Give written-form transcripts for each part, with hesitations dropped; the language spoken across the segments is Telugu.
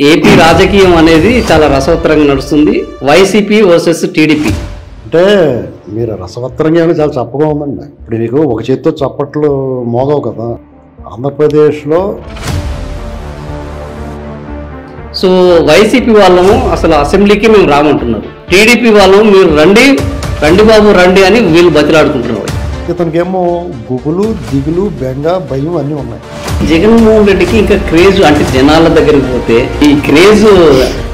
ఏపీ రాజకీయం అనేది చాలా రసవత్తరంగా నడుస్తుంది. YCP versus TDP. అంటే మీరు రసవత్తరంగా చాలా చప్పగా ఉందండి. ఇప్పుడు నీకు ఒక చేతితో చప్పట్లు మోగవు కదా. ఆంధ్రప్రదేశ్లో సో వైసీపీ వాళ్ళము అసలు అసెంబ్లీకి మేము రామంటున్నారు. టీడీపీ వాళ్ళము మీరు రండి రండి బాబు రండి అని వీళ్ళు బతిలాడుకుంటున్నారు. ఇతనికేమో గుబులు దిగులు బెంగ భయం అన్నీ ఉన్నాయి. జగన్మోహన్ రెడ్డికి ఇంకా క్రేజ్ అంటే జనాల దగ్గరికి పోతే ఈ క్రేజ్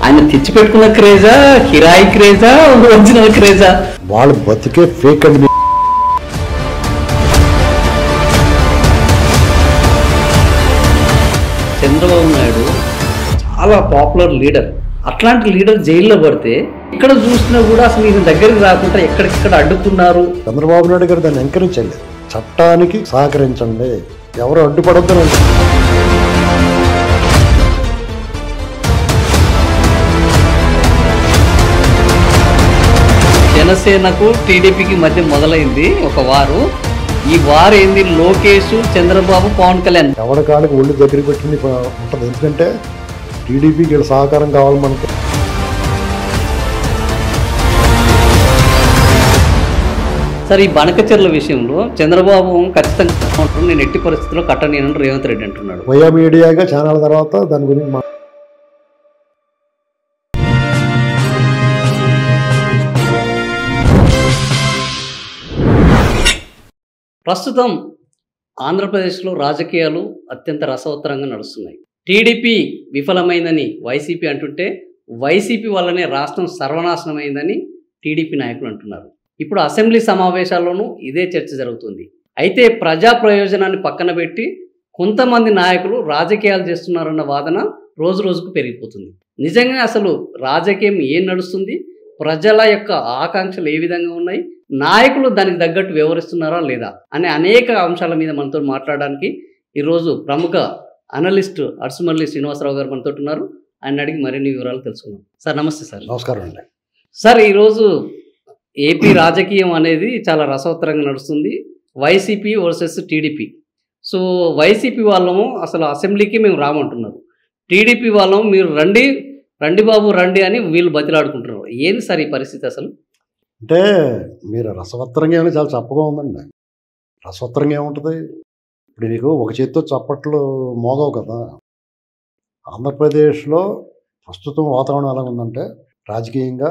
ఆయన తెచ్చిపెట్టుకున్న క్రేజా, కిరాయి క్రేజా, ఒరిజినల్ క్రేజా? వాళ్ళు బతికే ఫేక్ అండి. చంద్రబాబు నాయుడు చాలా పాపులర్ లీడర్. అట్లాంటి లీడర్ జైల్లో పడితే ఇక్కడ చూసినా కూడా అసలు ఈయన దగ్గరికి రాకుండా ఎక్కడిక్కడ అడ్డుకున్నారు. చంద్రబాబు నాయుడు గారు దాన్ని ఎంకరేజ్ చేయలేదు. చట్టానికి సహకరించండి, ఎవరు అడ్డుపడొద్దనండి. జనసేనకు టీడీపీకి మధ్య మొదలైంది ఒక వారు. ఈ వారు ఏంది? లోకేష్, చంద్రబాబు, పవన్ కళ్యాణ్ ఎవరి కాడికి ఒళ్ళు దగ్గరికి పెట్టుకుని ఉంటుంది. ఎందుకంటే టీడీపీకి వీళ్ళ సహకారం కావాలి మనకి. సార్, ఈ బనకచెర్ల విషయంలో చంద్రబాబు ఖచ్చితంగా నేను ఎట్టి పరిస్థితుల్లో కట్టనేనని రేవంత్ రెడ్డి అంటున్నాడు. వయా మీడియాగా ఛానల్ తర్వాత దాని గురించి ప్రస్తుతం ఆంధ్రప్రదేశ్లో రాజకీయాలు అత్యంత రసవత్తరంగా నడుస్తున్నాయి. టీడీపీ విఫలమైందని వైసీపీ అంటుంటే, వైసీపీ వల్లనే రాష్ట్రం సర్వనాశనమైందని టీడీపీ నాయకులు అంటున్నారు. ఇప్పుడు అసెంబ్లీ సమావేశాల్లోనూ ఇదే చర్చ జరుగుతుంది. అయితే ప్రజా ప్రయోజనాన్ని పక్కన పెట్టి కొంతమంది నాయకులు రాజకీయాలు చేస్తున్నారన్న వాదన రోజు రోజుకు పెరిగిపోతుంది. నిజంగా అసలు రాజకీయం ఏం నడుస్తుంది, ప్రజల యొక్క ఆకాంక్షలు ఏ విధంగా ఉన్నాయి, నాయకులు దానికి తగ్గట్టు వ్యవహరిస్తున్నారా లేదా అనే అనేక అంశాల మీద మనతో మాట్లాడడానికి ఈరోజు ప్రముఖ అనలిస్ట్ అర్సుమల్లి శ్రీనివాసరావు గారు మనతో ఉన్నారు. ఆయన అడిగి మరిన్ని వివరాలు తెలుసుకుందాం. సార్ నమస్తే. సార్ నమస్కారం అండి. సార్, ఈరోజు ఏపీ రాజకీయం అనేది చాలా రసవత్తరంగా నడుస్తుంది. YCP versus TDP. So YCP వాళ్ళము అసలు అసెంబ్లీకి మేము రామంటున్నారు. టీడీపీ వాళ్ళము మీరు రండి రండి బాబు రండి అని వీళ్ళు బతిలాడుకుంటున్నారు. ఏంది సార్ ఈ పరిస్థితి అసలు? అంటే మీరు రసవత్తరంగా ఏమైనా చాలా చప్పగా ఉందండి. రసవత్తరంగా ఏముంటుంది? ఇప్పుడు నీకు ఒక చేతితో చప్పట్లు మోగవు కదా. ఆంధ్రప్రదేశ్లో ప్రస్తుతం వాతావరణం ఎలా ఉందంటే, రాజకీయంగా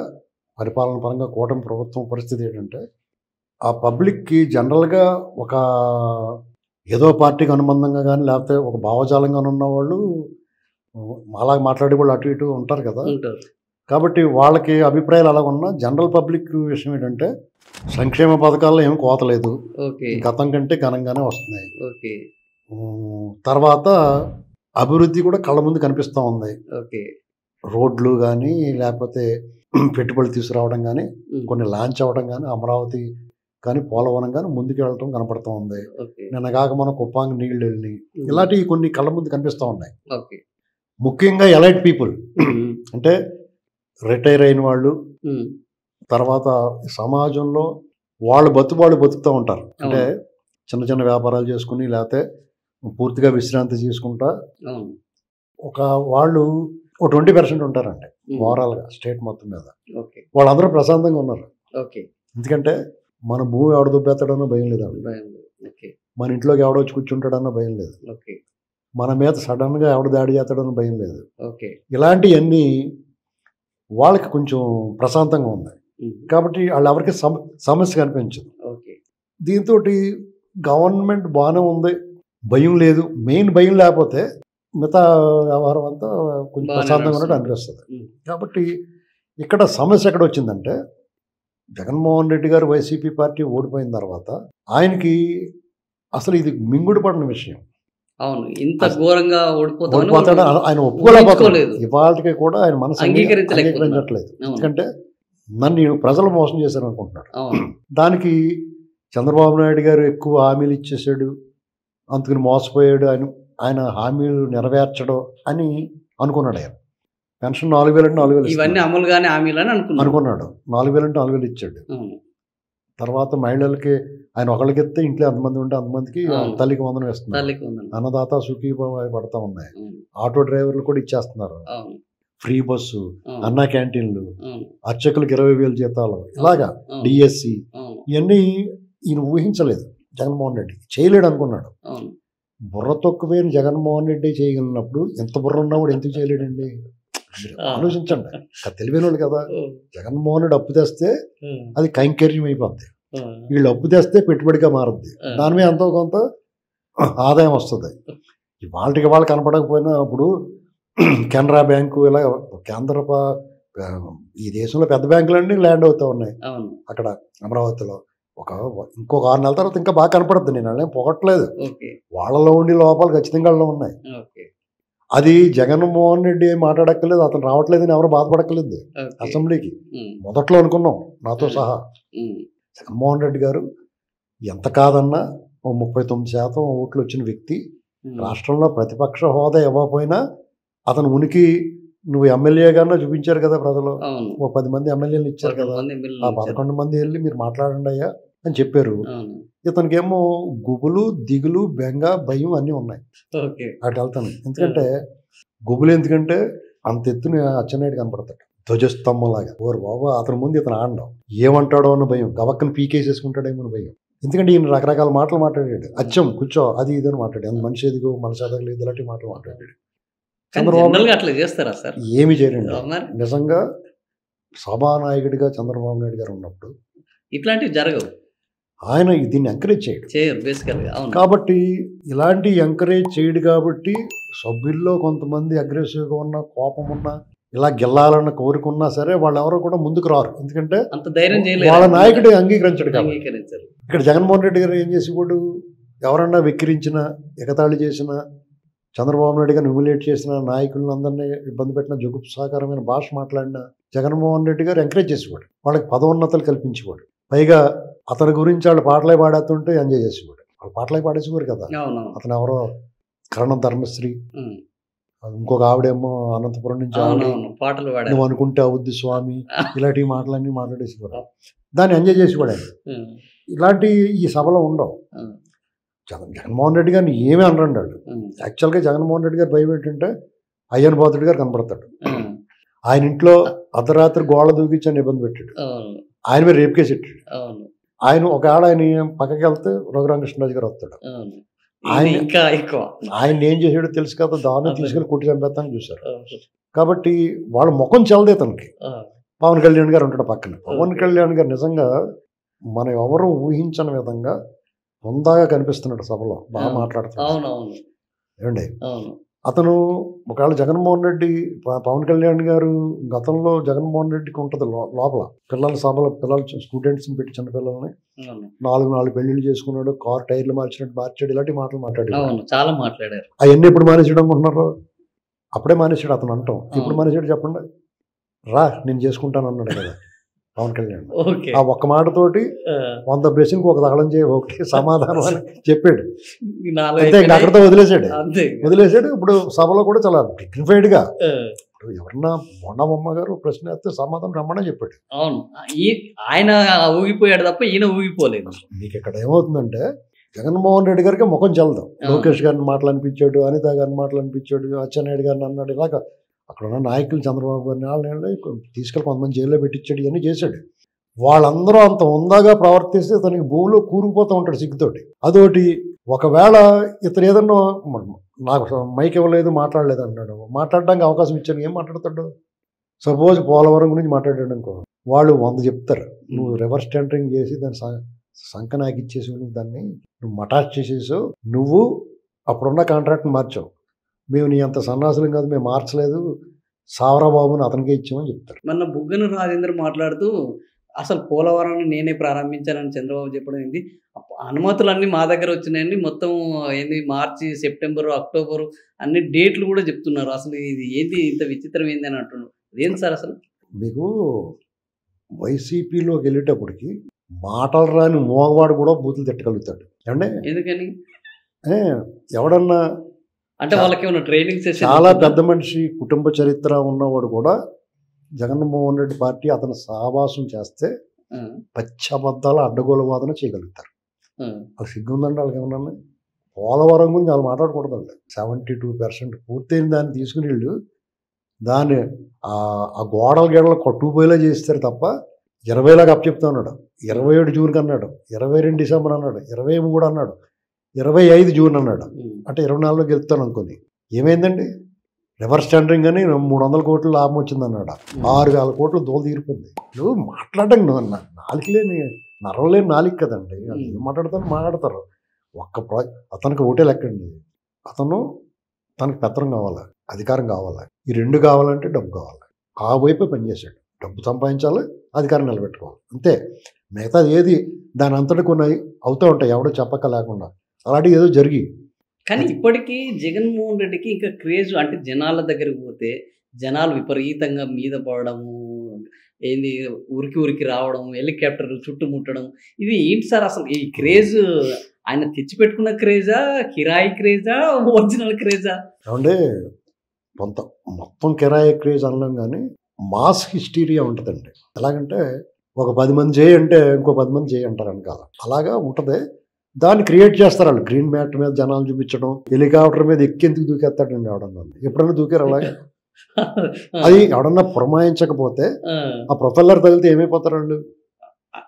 పరిపాలన పరంగా కూటమి ప్రభుత్వం పరిస్థితి ఏంటంటే, ఆ పబ్లిక్కి జనరల్గా ఒక ఏదో పార్టీకి అనుబంధంగా కానీ లేకపోతే ఒక భావజాలంగా ఉన్న వాళ్ళు అలాగే మాట్లాడే వాళ్ళు అటు ఇటు ఉంటారు కదా. కాబట్టి వాళ్ళకి అభిప్రాయాలు అలాగ ఉన్నా జనరల్ పబ్లిక్ విషయం ఏంటంటే, సంక్షేమ పథకాల్లో ఏం కోతలేదు, గతం కంటే ఘనంగానే వస్తున్నాయి. తర్వాత అభివృద్ధి కూడా కళ్ళ ముందు కనిపిస్తూ ఉంది. రోడ్లు కానీ లేకపోతే పెట్టుబడులు తీసుకురావడం కానీ, కొన్ని లాంచ్ అవ్వడం కానీ, అమరావతి కానీ పోలవరం కానీ ముందుకు వెళ్ళటం కనపడుతూ ఉంది. నిన్న కాక మన కుప్పాంగి నీళ్ళు వెళ్ళి ఇలాంటివి కొన్ని కళ్ళ ముందు కనిపిస్తూ ఉన్నాయి. ముఖ్యంగా ఎలైట్ పీపుల్ అంటే రిటైర్ అయిన వాళ్ళు, తర్వాత సమాజంలో వాళ్ళు బతుకుతూ ఉంటారు. అంటే చిన్న చిన్న వ్యాపారాలు చేసుకుని లేకపోతే పూర్తిగా విశ్రాంతి తీసుకుంటా ఒక వాళ్ళు 20% ఉంటారండి ఓవరాల్గా స్టేట్ మొత్తం మీద. వాళ్ళందరూ ప్రశాంతంగా ఉన్నారు. ఎందుకంటే మన భూమి ఎవడ దుబ్బెత్తడన్నా భయం లేదు, మన ఇంట్లోకి ఎవడో వచ్చి కూర్చుంటాడన్నా భయం లేదు, మన మీద సడన్గా ఎవడ దాడి చేస్తాడన్నా భయం లేదు. ఇలాంటివన్నీ వాళ్ళకి కొంచెం ప్రశాంతంగా ఉంది. కాబట్టి వాళ్ళు ఎవరికి సమస్య కనిపించదు. దీంతో గవర్నమెంట్ బాగానే ఉంది, భయం లేదు. మెయిన్ భయం లేకపోతే మిగతా వ్యవహారం అంతా కొంచెం ప్రశాంతంగా ఉన్నట్టు అనిపిస్తుంది. కాబట్టి ఇక్కడ సమస్య ఎక్కడ వచ్చిందంటే, జగన్మోహన్ రెడ్డి గారు వైసీపీ పార్టీ ఓడిపోయిన తర్వాత ఆయనకి అసలు ఇది మింగుడు పడిన విషయం. అవును, ఇంత ఘోరంగా ఓడిపోతాడు ఆయన ఒప్పుకోలేదు. ఇవాళకి కూడా ఆయన మనసు అంగీకరించట్లేదు. ఎందుకంటే నన్ను ప్రజలు మోసం చేశారు అనుకుంటున్నాడు. దానికి చంద్రబాబు నాయుడు గారు ఎక్కువ హామీలు ఇచ్చేసాడు, అందుకని మోసపోయాడు, ఆయన హామీలు నెరవేర్చడం అని అనుకున్నాడు. ఆయన పెన్షన్ 4,000 అంటే 4,000 ఇవన్నీ అమలుగానే హామీలని అనుకున్నాడు. 4,000 అంటే 4,000 ఇచ్చాడు. తర్వాత మహిళలకి ఆయన ఒకళ్ళకి ఎత్తే ఇంట్లో ఎంతమంది ఉంటే అంతమందికి తల్లికి వందనం ఇస్తున్నారు. అన్నదాత సుఖీభావ పడతా ఉన్నాయి. ఆటో డ్రైవర్లు కూడా ఇచ్చేస్తున్నారు. ఫ్రీ బస్సు, అన్నా క్యాంటీన్లు, అర్చకులకు 20,000 జీతాలు, ఇలాగా డిఎస్సి, ఇవన్నీ ఈయన ఊహించలేదు. జగన్మోహన్ రెడ్డి చేయలేడు అనుకున్నాడు. బుర్ర తొక్కుపోయిన జగన్మోహన్ రెడ్డి చేయగలిగినప్పుడు ఎంత బుర్ర ఉన్నవాడు ఎందుకు చేయలేడండి? ఆలోచించండి. తెలివైన వాళ్ళు కదా. జగన్మోహన్ రెడ్డి అప్పు తెస్తే అది కైంకర్యం అయిపోద్ది, వీళ్ళు అప్పు తెస్తే పెట్టుబడిగా మారుద్ది, దాని మీద ఎంతో కొంత ఆదాయం వస్తుంది. వాళ్ళకి వాళ్ళు కనపడకపోయినా అప్పుడు కెనరా బ్యాంకు ఇలా ఈ దేశంలో పెద్ద బ్యాంకులన్నీ ల్యాండ్ అవుతూ ఉన్నాయి అక్కడ అమరావతిలో. ఇంకొక 6 నెలల తర్వాత ఇంకా బాగా కనపడుతుంది. నేను వాళ్ళేం పొగట్లేదు, వాళ్ళలో ఉండి లోపాలు ఖచ్చితంగా వాళ్ళలో ఉన్నాయి. అది జగన్మోహన్ రెడ్డి ఏం మాట్లాడక్కర్లేదు, అతను రావట్లేదని ఎవరు బాధపడక్కర్లేదు. అసెంబ్లీకి మొదట్లో అనుకున్నాం నాతో సహా. జగన్మోహన్ రెడ్డి గారు ఎంత కాదన్నా 39% ఓట్లు వచ్చిన వ్యక్తి, రాష్ట్రంలో ప్రతిపక్ష హోదా ఇవ్వకపోయినా అతను ఉనికి నువ్వు ఎమ్మెల్యేగానే చూపించారు కదా ప్రజలు. 10 మంది ఎమ్మెల్యేలు ఇచ్చారు కదా, ఆ 11 మంది వెళ్ళి మీరు మాట్లాడండి అయ్యా అని చెప్పారు. ఇతనికేమో గుబులు, దిగులు, బెంగ, భయం అన్నీ ఉన్నాయి. అటు వెళ్తాను. ఎందుకంటే గుబులు ఎందుకంటే అంత ఎత్తున అచ్చెన్నాయుడు కనపడతాడు ధ్వజస్తంభంలాగా. ఓరు బాబా, అతని ముందు ఇతను ఆడడం ఏమంటాడో అన్న భయం, గవక్కను పీకేసేసుకుంటాడేమో అని భయం. ఎందుకంటే ఈయన రకరకాల మాటలు మాట్లాడాడు. అచ్చం కూర్చో అది ఇది అని మాట్లాడాడు. మనిషి ఎదుగు మనసు ఎదగలేదు ఇలాంటి మాటలు మాట్లాడాడు. చంద్రబాబు అట్లా చేస్తారా సార్? ఏమి చేయరండి. నిజంగా సభానాయకుడిగా చంద్రబాబు నాయుడు గారు ఉన్నప్పుడు ఇట్లాంటివి జరగవు. ఆయన దీన్ని ఎంకరేజ్ చేయడు. కాబట్టి ఇలాంటి ఎంకరేజ్ చేయడు. కాబట్టి సభ్యుల్లో కొంతమంది అగ్రెసివ్గా ఉన్న, కోపం ఉన్నా, ఇలా గెల్లాలన్న కోరుకున్నా సరే వాళ్ళు ఎవరో కూడా ముందుకు రారు. ఎందుకంటే అంత ధైర్యం చేయలేదు, వాళ్ళ నాయకుడు అంగీకరించడు. ఇక్కడ జగన్మోహన్ రెడ్డి గారు ఏం చేసేవాడు, ఎవరన్నా వెక్కిరించినా, ఎగతాళి చేసినా, చంద్రబాబు నాయుడు గారు హ్యూమిలేట్ చేసిన నాయకులను అందరినీ ఇబ్బంది పెట్టిన, జుగుప్సాకరమైన భాష మాట్లాడిన జగన్మోహన్ రెడ్డి గారు ఎంకరేజ్ చేసేవాడు. వాళ్ళకి పదోన్నతలు కల్పించేవాడు. పైగా అతని గురించి వాళ్ళు పాటలే పాడేస్తుంటే ఎంజాయ్ చేసేవాడు. వాళ్ళు పాటలే పాడేసేవారు కదా. అతను ఎవరో కరణం ధర్మశ్రీ, ఇంకొక ఆవిడేమో అనంతపురం నుంచి పాటలు నువ్వు అనుకుంటే అవుద్ది స్వామి, ఇలాంటి మాటలన్నీ మాట్లాడేసేవారు. దాన్ని ఎంజాయ్ చేసేవాడు ఆయన. ఇలాంటి ఈ సభలో ఉండవు. జగన్మోహన్ రెడ్డి గారిని ఏమీ అనరండాడు. యాక్చువల్గా జగన్మోహన్ రెడ్డి గారు భయం ఏంటంటే అయ్యన్ బాతుడి గారు కనపడతాడు. ఆయన ఇంట్లో అర్ధరాత్రి గోళ దూకించని ఇబ్బంది పెట్టాడు. ఆయన మీద రేపు కేసు పెట్టాడు. ఆయన ఒకవేళ ఆయన పక్కకి వెళ్తే రఘురామకృష్ణరాజు గారు వస్తాడు. ఆయన ఏం చేసాడో తెలుసు కదా, దాన్ని తీసుకెళ్ళి కుట్టి చంపేస్తానని చూశారు. కాబట్టి వాళ్ళ ముఖం చల్లదే తనకి. పవన్ కళ్యాణ్ గారు ఉంటాడు పక్కన. పవన్ కళ్యాణ్ గారు నిజంగా మనం ఎవరు ఊహించని విధంగా హుందాగా కనిపిస్తున్నాడు సభలో, బాగా మాట్లాడుతున్నాడు. ఏమండి, అతను ఒకవేళ జగన్మోహన్ రెడ్డి, పవన్ కళ్యాణ్ గారు గతంలో జగన్మోహన్ రెడ్డికి ఉంటుంది లోపల పిల్లల సభలో, స్టూడెంట్స్ని పెట్టి చిన్నపిల్లల్ని 4 పెళ్లిళ్ళు చేసుకున్నాడు, కార్ టైర్లు మార్చాడు, ఇలాంటి మాటలు మాట్లాడాడు. చాలా మాట్లాడారు. అవన్నీ ఎప్పుడు మానేసాడు అనుకుంటున్నారు? అప్పుడే మానేసాడు అతను అంటాం. ఎప్పుడు మానేసాడు చెప్పండి? రా నేను చేసుకుంటాను అన్నాడు కదా పవన్ కళ్యాణ్. ఆ ఒక్క మాటతోటి 100 ప్రశ్నలకు ఒక దళం ఒకటి సమాధానం అని చెప్పాడు. అయితే అక్కడితో వదిలేసాడు. ఇప్పుడు సభలో కూడా చాలా డిగ్నిఫైడ్గా ఎవరన్నా బొండమ్మ గారు ప్రశ్న వేస్తే సమాధానం రమ్మని చెప్పాడు. అవును, ఆయన ఊగిపోయాడు తప్ప ఈయన ఊగిపోలేదు. మీకు ఇక్కడ ఏమవుతుందంటే జగన్మోహన్ రెడ్డి గారికి ముఖం చల్లదాం. లోకేష్ గారిని మాటలు అనిపించాడు, అనిత గారిని మాటలు అనిపించాడు, అచ్చెన్నాయుడు గారిని అన్నాడు. ఇలాగ అక్కడ ఉన్న నాయకులు చంద్రబాబు గారిని వాళ్ళని తీసుకెళ్ళి కొంతమంది జైల్లో పెట్టించాడు, ఇవన్నీ చేశాడు. వాళ్ళందరూ అంత ఉందాగా ప్రవర్తిస్తే తనకి భూమిలో కూరుకుపోతూ ఉంటాడు సిగ్గుతోటి. అదొకటి. ఒకవేళ ఇతను ఏదన్నా నాకు మైక్ ఇవ్వలేదు, మాట్లాడలేదు అంటాడు, మాట్లాడడానికి అవకాశం ఇచ్చాను, ఏం మాట్లాడతాడు? సపోజ్ పోలవరం గురించి మాట్లాడాడు అనుకో, వాళ్ళు 100 చెప్తారు. నువ్వు రివర్స్ టెండరింగ్ చేసి దాన్ని సంకనాగిచ్చేసి నువ్వు దాన్ని నువ్వు మటాచ్ చేసేసావు, నువ్వు అప్పుడున్న కాంట్రాక్ట్ని మార్చావు, మేము నీ అంత సన్నాసులం కాదు, మేము మార్చలేదు, సావరాబాబుని అతనికే ఇచ్చామని చెప్తారు. మొన్న బుగ్గన రాజేంద్ర మాట్లాడుతూ అసలు పోలవరాన్ని నేనే ప్రారంభించానని చంద్రబాబు చెప్పడం ఏంది, అనుమతులన్నీ మా దగ్గర వచ్చినాయని, మొత్తం ఏంది మార్చి, సెప్టెంబరు, అక్టోబరు అన్ని డేట్లు కూడా చెప్తున్నారు. అసలు ఇది ఏంటి ఇంత విచిత్రం ఏంది అని అంటున్నారు. ఏంటి సార్ అసలు? మీకు వైసీపీలోకి వెళ్ళేటప్పటికి మాటలు రాని మోగవాడు కూడా బూతులు తిట్టగలుగుతాడు. అంటే ఎందుకని? ఎవడన్నా అంటే వాళ్ళకి ఏమన్నా ట్రైనింగ్ సెషన్, చాలా పెద్ద మనిషి కుటుంబ చరిత్ర ఉన్నవాడు కూడా జగన్మోహన్ రెడ్డి పార్టీ అతను సహవాసం చేస్తే పచ్చి అబద్ధాలు అడ్డగోలు వాదన చేయగలుగుతారు. అది సిగ్గుందండి వాళ్ళకి ఏమన్నా. పోలవరం గురించి వాళ్ళు మాట్లాడకూడదండి. 72% పూర్తయిన దాన్ని తీసుకుని వీళ్ళు దాన్ని ఆ గోడల గీడలు కొట్టుకుపోయేలా చేస్తారు తప్ప 20లాగా అప్పచెప్తా ఉన్నాడు. 27 జూన్కి అన్నాడు, 22 డిసెంబర్ అన్నాడు, 23 అన్నాడు, 25 జూన్ అన్నాడు. అంటే 24లో గెలుస్తాను అనుకుని ఏమైందండి? రివర్స్ టెండరింగ్ అని 300 కోట్లు లాభం వచ్చింది అన్నాడు. 6,000 కోట్లు దోలు తీరిపోయింది. నువ్వు మాట్లాడండి, నాలుగులేని నరవలేని నాలుగు కదండి. వాళ్ళు ఏం మాట్లాడతారు. అతనికి ఓటే లెక్కండి. అతను తనకి పెత్తనం కావాలి, అధికారం కావాలి. ఈ రెండు కావాలంటే డబ్బు కావాలి. ఆ వైపే పనిచేశాడు. డబ్బు సంపాదించాలి, అధికారం నిలబెట్టుకోవాలి, అంతే. మిగతాది ఏది దాని అంతటి కొన్ని అవుతూ ఉంటాయి, ఎవడో చెప్పక లేకుండా. అలాంటివి ఏదో జరిగి. కానీ ఇప్పటికీ జగన్మోహన్ రెడ్డికి ఇంకా క్రేజ్ అంటే జనాల దగ్గరికి పోతే జనాలు విపరీతంగా మీద పడడము, ఏంది ఉరికి రావడం, హెలికాప్టర్ చుట్టుముట్టడం, ఇది ఏంటి సార్ అసలు? ఈ క్రేజ్ ఆయన తెచ్చిపెట్టుకున్న క్రేజా, కిరాయి క్రేజా, ఒరిజినల్ క్రేజా? అంటే మొత్తం కిరాయి క్రేజ్ అనలేం, కానీ మాస్ హిస్టీరియా ఉంటుందండి. ఎలాగంటే ఒక 10 మంది చేయి అంటే ఇంకో 10 మంది చేయి అంటారు వెనకాల. అలాగా ఉంటుంది. దాన్ని క్రియేట్ చేస్తారు వాళ్ళు. గ్రీన్ మ్యాట్ మీద జనాలు చూపించడం, హెలికాప్టర్ మీద ఎక్కేందుకు దూకేస్తాడండి ఎవడన్నా. ఎప్పుడన్నా దూకారు అలాగే? అది ఎవడన్నా పురమాయించకపోతే ఆ ప్రొఫెల్లర్ తగిలితే ఏమైపోతారు వాళ్ళు?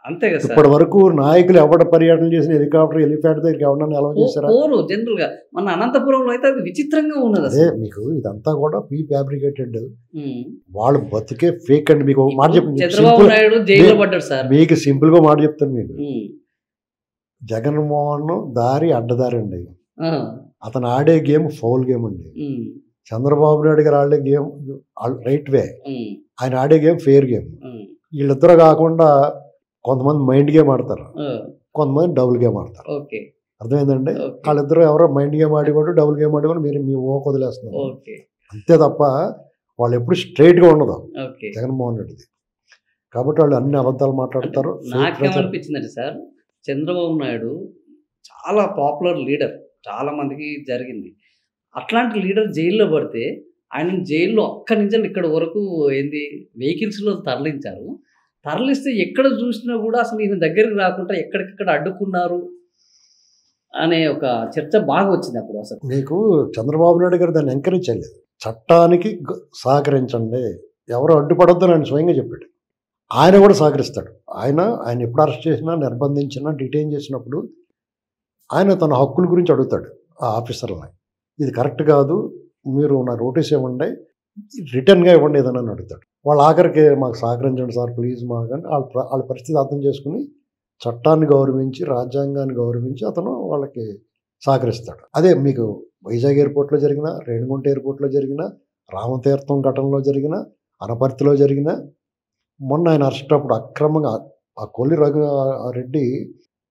అంతే కదా. ఇప్పటి వరకు నాయకులు ఎవడ పర్యటన చేసిన హెలికాప్టర్ హెలిప్యాడ్ దగ్గరికి ఎవరన్నా ఎలా చేశారా? జనరల్ గా మన అనంతపురంలో అయితే అది విచిత్రంగా ఉన్నది. అదే మీకు ఇదంతా కూడా ప్రీ ఫ్యాబ్రికేటెడ్. వాళ్ళు బతికే ఫేక్ అండి. మీకు మాట చెప్తాను, మీకు సింపుల్ గా మాట చెప్తాను. మీకు జగన్మోహన్ దారి అడ్డదారి అండి. అతను ఆడే గేమ్ ఫౌల్ గేమ్ అండి. చంద్రబాబు నాయుడు గారు ఆడే గేమ్ రైట్ వే, ఆయన ఆడే గేమ్ ఫెయిర్ గేమ్. వీళ్ళిద్దరు కాకుండా కొంతమంది మైండ్ గేమ్ ఆడతారు, కొంతమంది డబుల్ గేమ్ ఆడతారు. అర్థమైందండి? వాళ్ళిద్దరు ఎవరో మైండ్ గేమ్ ఆడేవాడు, డబుల్ గేమ్ ఆడేవాడు, మీరు మీ ఓకు వదిలేస్తున్నారు అంతే తప్ప వాళ్ళు ఎప్పుడు స్ట్రైట్ గా ఉండదు జగన్మోహన్ రెడ్డిది. కాబట్టి వాళ్ళు అన్ని అబద్ధాలు మాట్లాడతారు. నాకేమనిపించిందండి సార్, చంద్రబాబు నాయుడు చాలా పాపులర్ లీడర్, చాలా మందికి జరిగింది. అట్లాంటి లీడర్ జైల్లో పడితే ఆయన జైల్లో అక్కడి నుంచి ఇక్కడ వరకు ఏంది వెహికల్స్లో తరలించారు. తరలిస్తే ఎక్కడ చూసినా కూడా అసలు ఈయన దగ్గరికి రాకుండా ఎక్కడికక్కడ అడ్డుకున్నారు అనే ఒక చర్చ బాగా వచ్చింది అప్పుడు. అసలు మీకు చంద్రబాబు నాయుడు గారు దాన్ని ఎంకరేజ్ చేయలేదు. చట్టానికి సహకరించండి, ఎవరు అడ్డుపడొద్దని ఆయన స్వయంగా చెప్పాడు. ఆయన కూడా సహకరిస్తాడు. ఆయన ఎప్పుడు అరెస్ట్ చేసినా, నిర్బంధించినా, డిటైన్ చేసినప్పుడు ఆయన తన హక్కుల గురించి అడుగుతాడు ఆ ఆఫీసర్లని. ఇది కరెక్ట్ కాదు, మీరు నా నోటీస్ ఇవ్వండి, రిటర్న్గా ఇవ్వండి ఏదైనా అడుగుతాడు. వాళ్ళు ఆఖరికి మాకు సహకరించండి సార్ ప్లీజ్ మాకు అని వాళ్ళ పరిస్థితి అర్థం చేసుకుని చట్టాన్ని గౌరవించి, రాజ్యాంగాన్ని గౌరవించి అతను వాళ్ళకి సహకరిస్తాడు. అదే మీకు వైజాగ్ ఎయిర్పోర్ట్లో జరిగిన, రేణిగుంట ఎయిర్పోర్ట్లో జరిగిన, రామతీర్థం ఘటనలో జరిగిన, అనపర్తిలో జరిగిన, మొన్న ఆయన అరెస్ట్ అప్పుడు అక్రమంగా ఆ కొల్లి రెడ్డి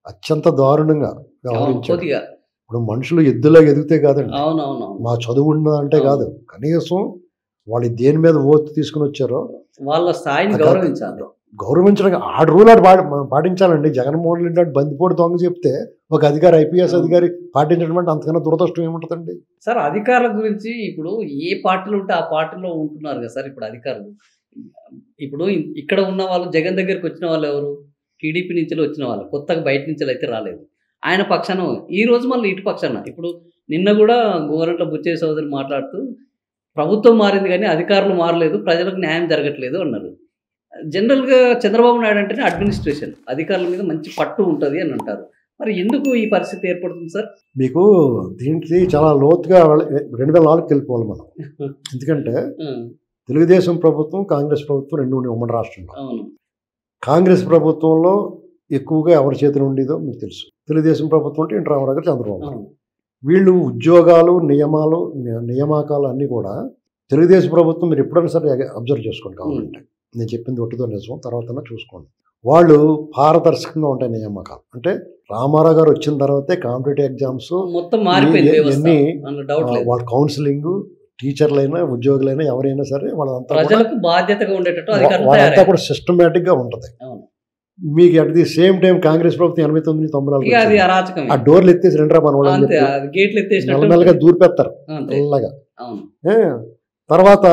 అత్యంత దారుణంగా వ్యవహరించాడు. ఇప్పుడు మనుషులు ఎద్దులాగా ఎదిగితే కాదండి, మా చదువు ఉన్నదంటే కాదు, కనీసం వాళ్ళు దేని మీద ఓత్ తీసుకుని వచ్చారో వాళ్ళ స్థాయిని గౌరవించడానికి ఆ రూల్ పాటించాలండి. జగన్మోహన్ రెడ్డి అంటే బందిపోటు దొంగ చెప్తే ఒక అధికారి, ఐపీఎస్ అధికారి పాటించడం అంటే అంతకన్నా దురదృష్టం ఏముంటుందండి సార్? అధికారుల గురించి ఇప్పుడు ఏ పార్టీలు ఉంటే ఆ పార్టీలో ఉంటున్నారు కదా సార్ ఇప్పుడు అధికారులు. ఇప్పుడు ఇక్కడ ఉన్న వాళ్ళు జగన్ దగ్గరికి వచ్చిన వాళ్ళు ఎవరు? టీడీపీ నుంచి వచ్చిన వాళ్ళు, కొత్తగా బయట నుంచి అయితే రాలేదు. ఆయన పక్షాన ఈ రోజు మళ్ళీ ఇటు పక్షాన. ఇప్పుడు నిన్న కూడా గోరంట్ల బుచ్చయ్య సోదరి మాట్లాడుతూ ప్రభుత్వం మారింది కానీ అధికారులు మారలేదు, ప్రజలకు న్యాయం జరగట్లేదు అన్నారు. జనరల్గా చంద్రబాబు నాయుడు అంటేనే అడ్మినిస్ట్రేషన్, అధికారుల మీద మంచి పట్టు ఉంటుంది అని అంటారు. మరి ఎందుకు ఈ పరిస్థితి ఏర్పడుతుంది సార్? మీకు దీనికి చాలా లోతుగా 2004కి వెళ్ళిపోవాలి మనం. ఎందుకంటే తెలుగుదేశం ప్రభుత్వం, కాంగ్రెస్ ప్రభుత్వం రెండు ఉండే ఉమ్మడి రాష్ట్రంలో. కాంగ్రెస్ ప్రభుత్వంలో ఎక్కువగా ఎవరి చేతిలో ఉండేదో మీకు తెలుసు. తెలుగుదేశం ప్రభుత్వం అంటే ఎన్టీ రామారావు గారు, చంద్రబాబు. వీళ్ళు ఉద్యోగాలు, నియామకాలు అన్నీ కూడా తెలుగుదేశం ప్రభుత్వం, మీరు ఎప్పుడైనా సరే అబ్జర్వ్ చేసుకోండి కావాలంటే, నేను చెప్పింది ఒట్టిదో నిజం, తర్వాత చూసుకోండి. వాళ్ళు పారదర్శకంగా ఉంటాయి నియామకాలు. అంటే రామారావు గారు వచ్చిన తర్వాతే కాంపిటేటివ్ ఎగ్జామ్స్ మొత్తం మారిపోయింది, వాళ్ళ కౌన్సిలింగ్, టీచర్లైనా ఉద్యోగులైనా ఎవరైనా సరే వాళ్ళంతా బాధ్యతగా ఉండేటట్టు వాళ్ళంతా కూడా సిస్టమేటిక్ గా ఉంటుంది. మీకు at the same time Congress ప్రభుత్వం 89, 90 ఆ డోర్లు ఎత్తేసి రెండరా మెల్లగా దూరిపేస్తారు. తర్వాత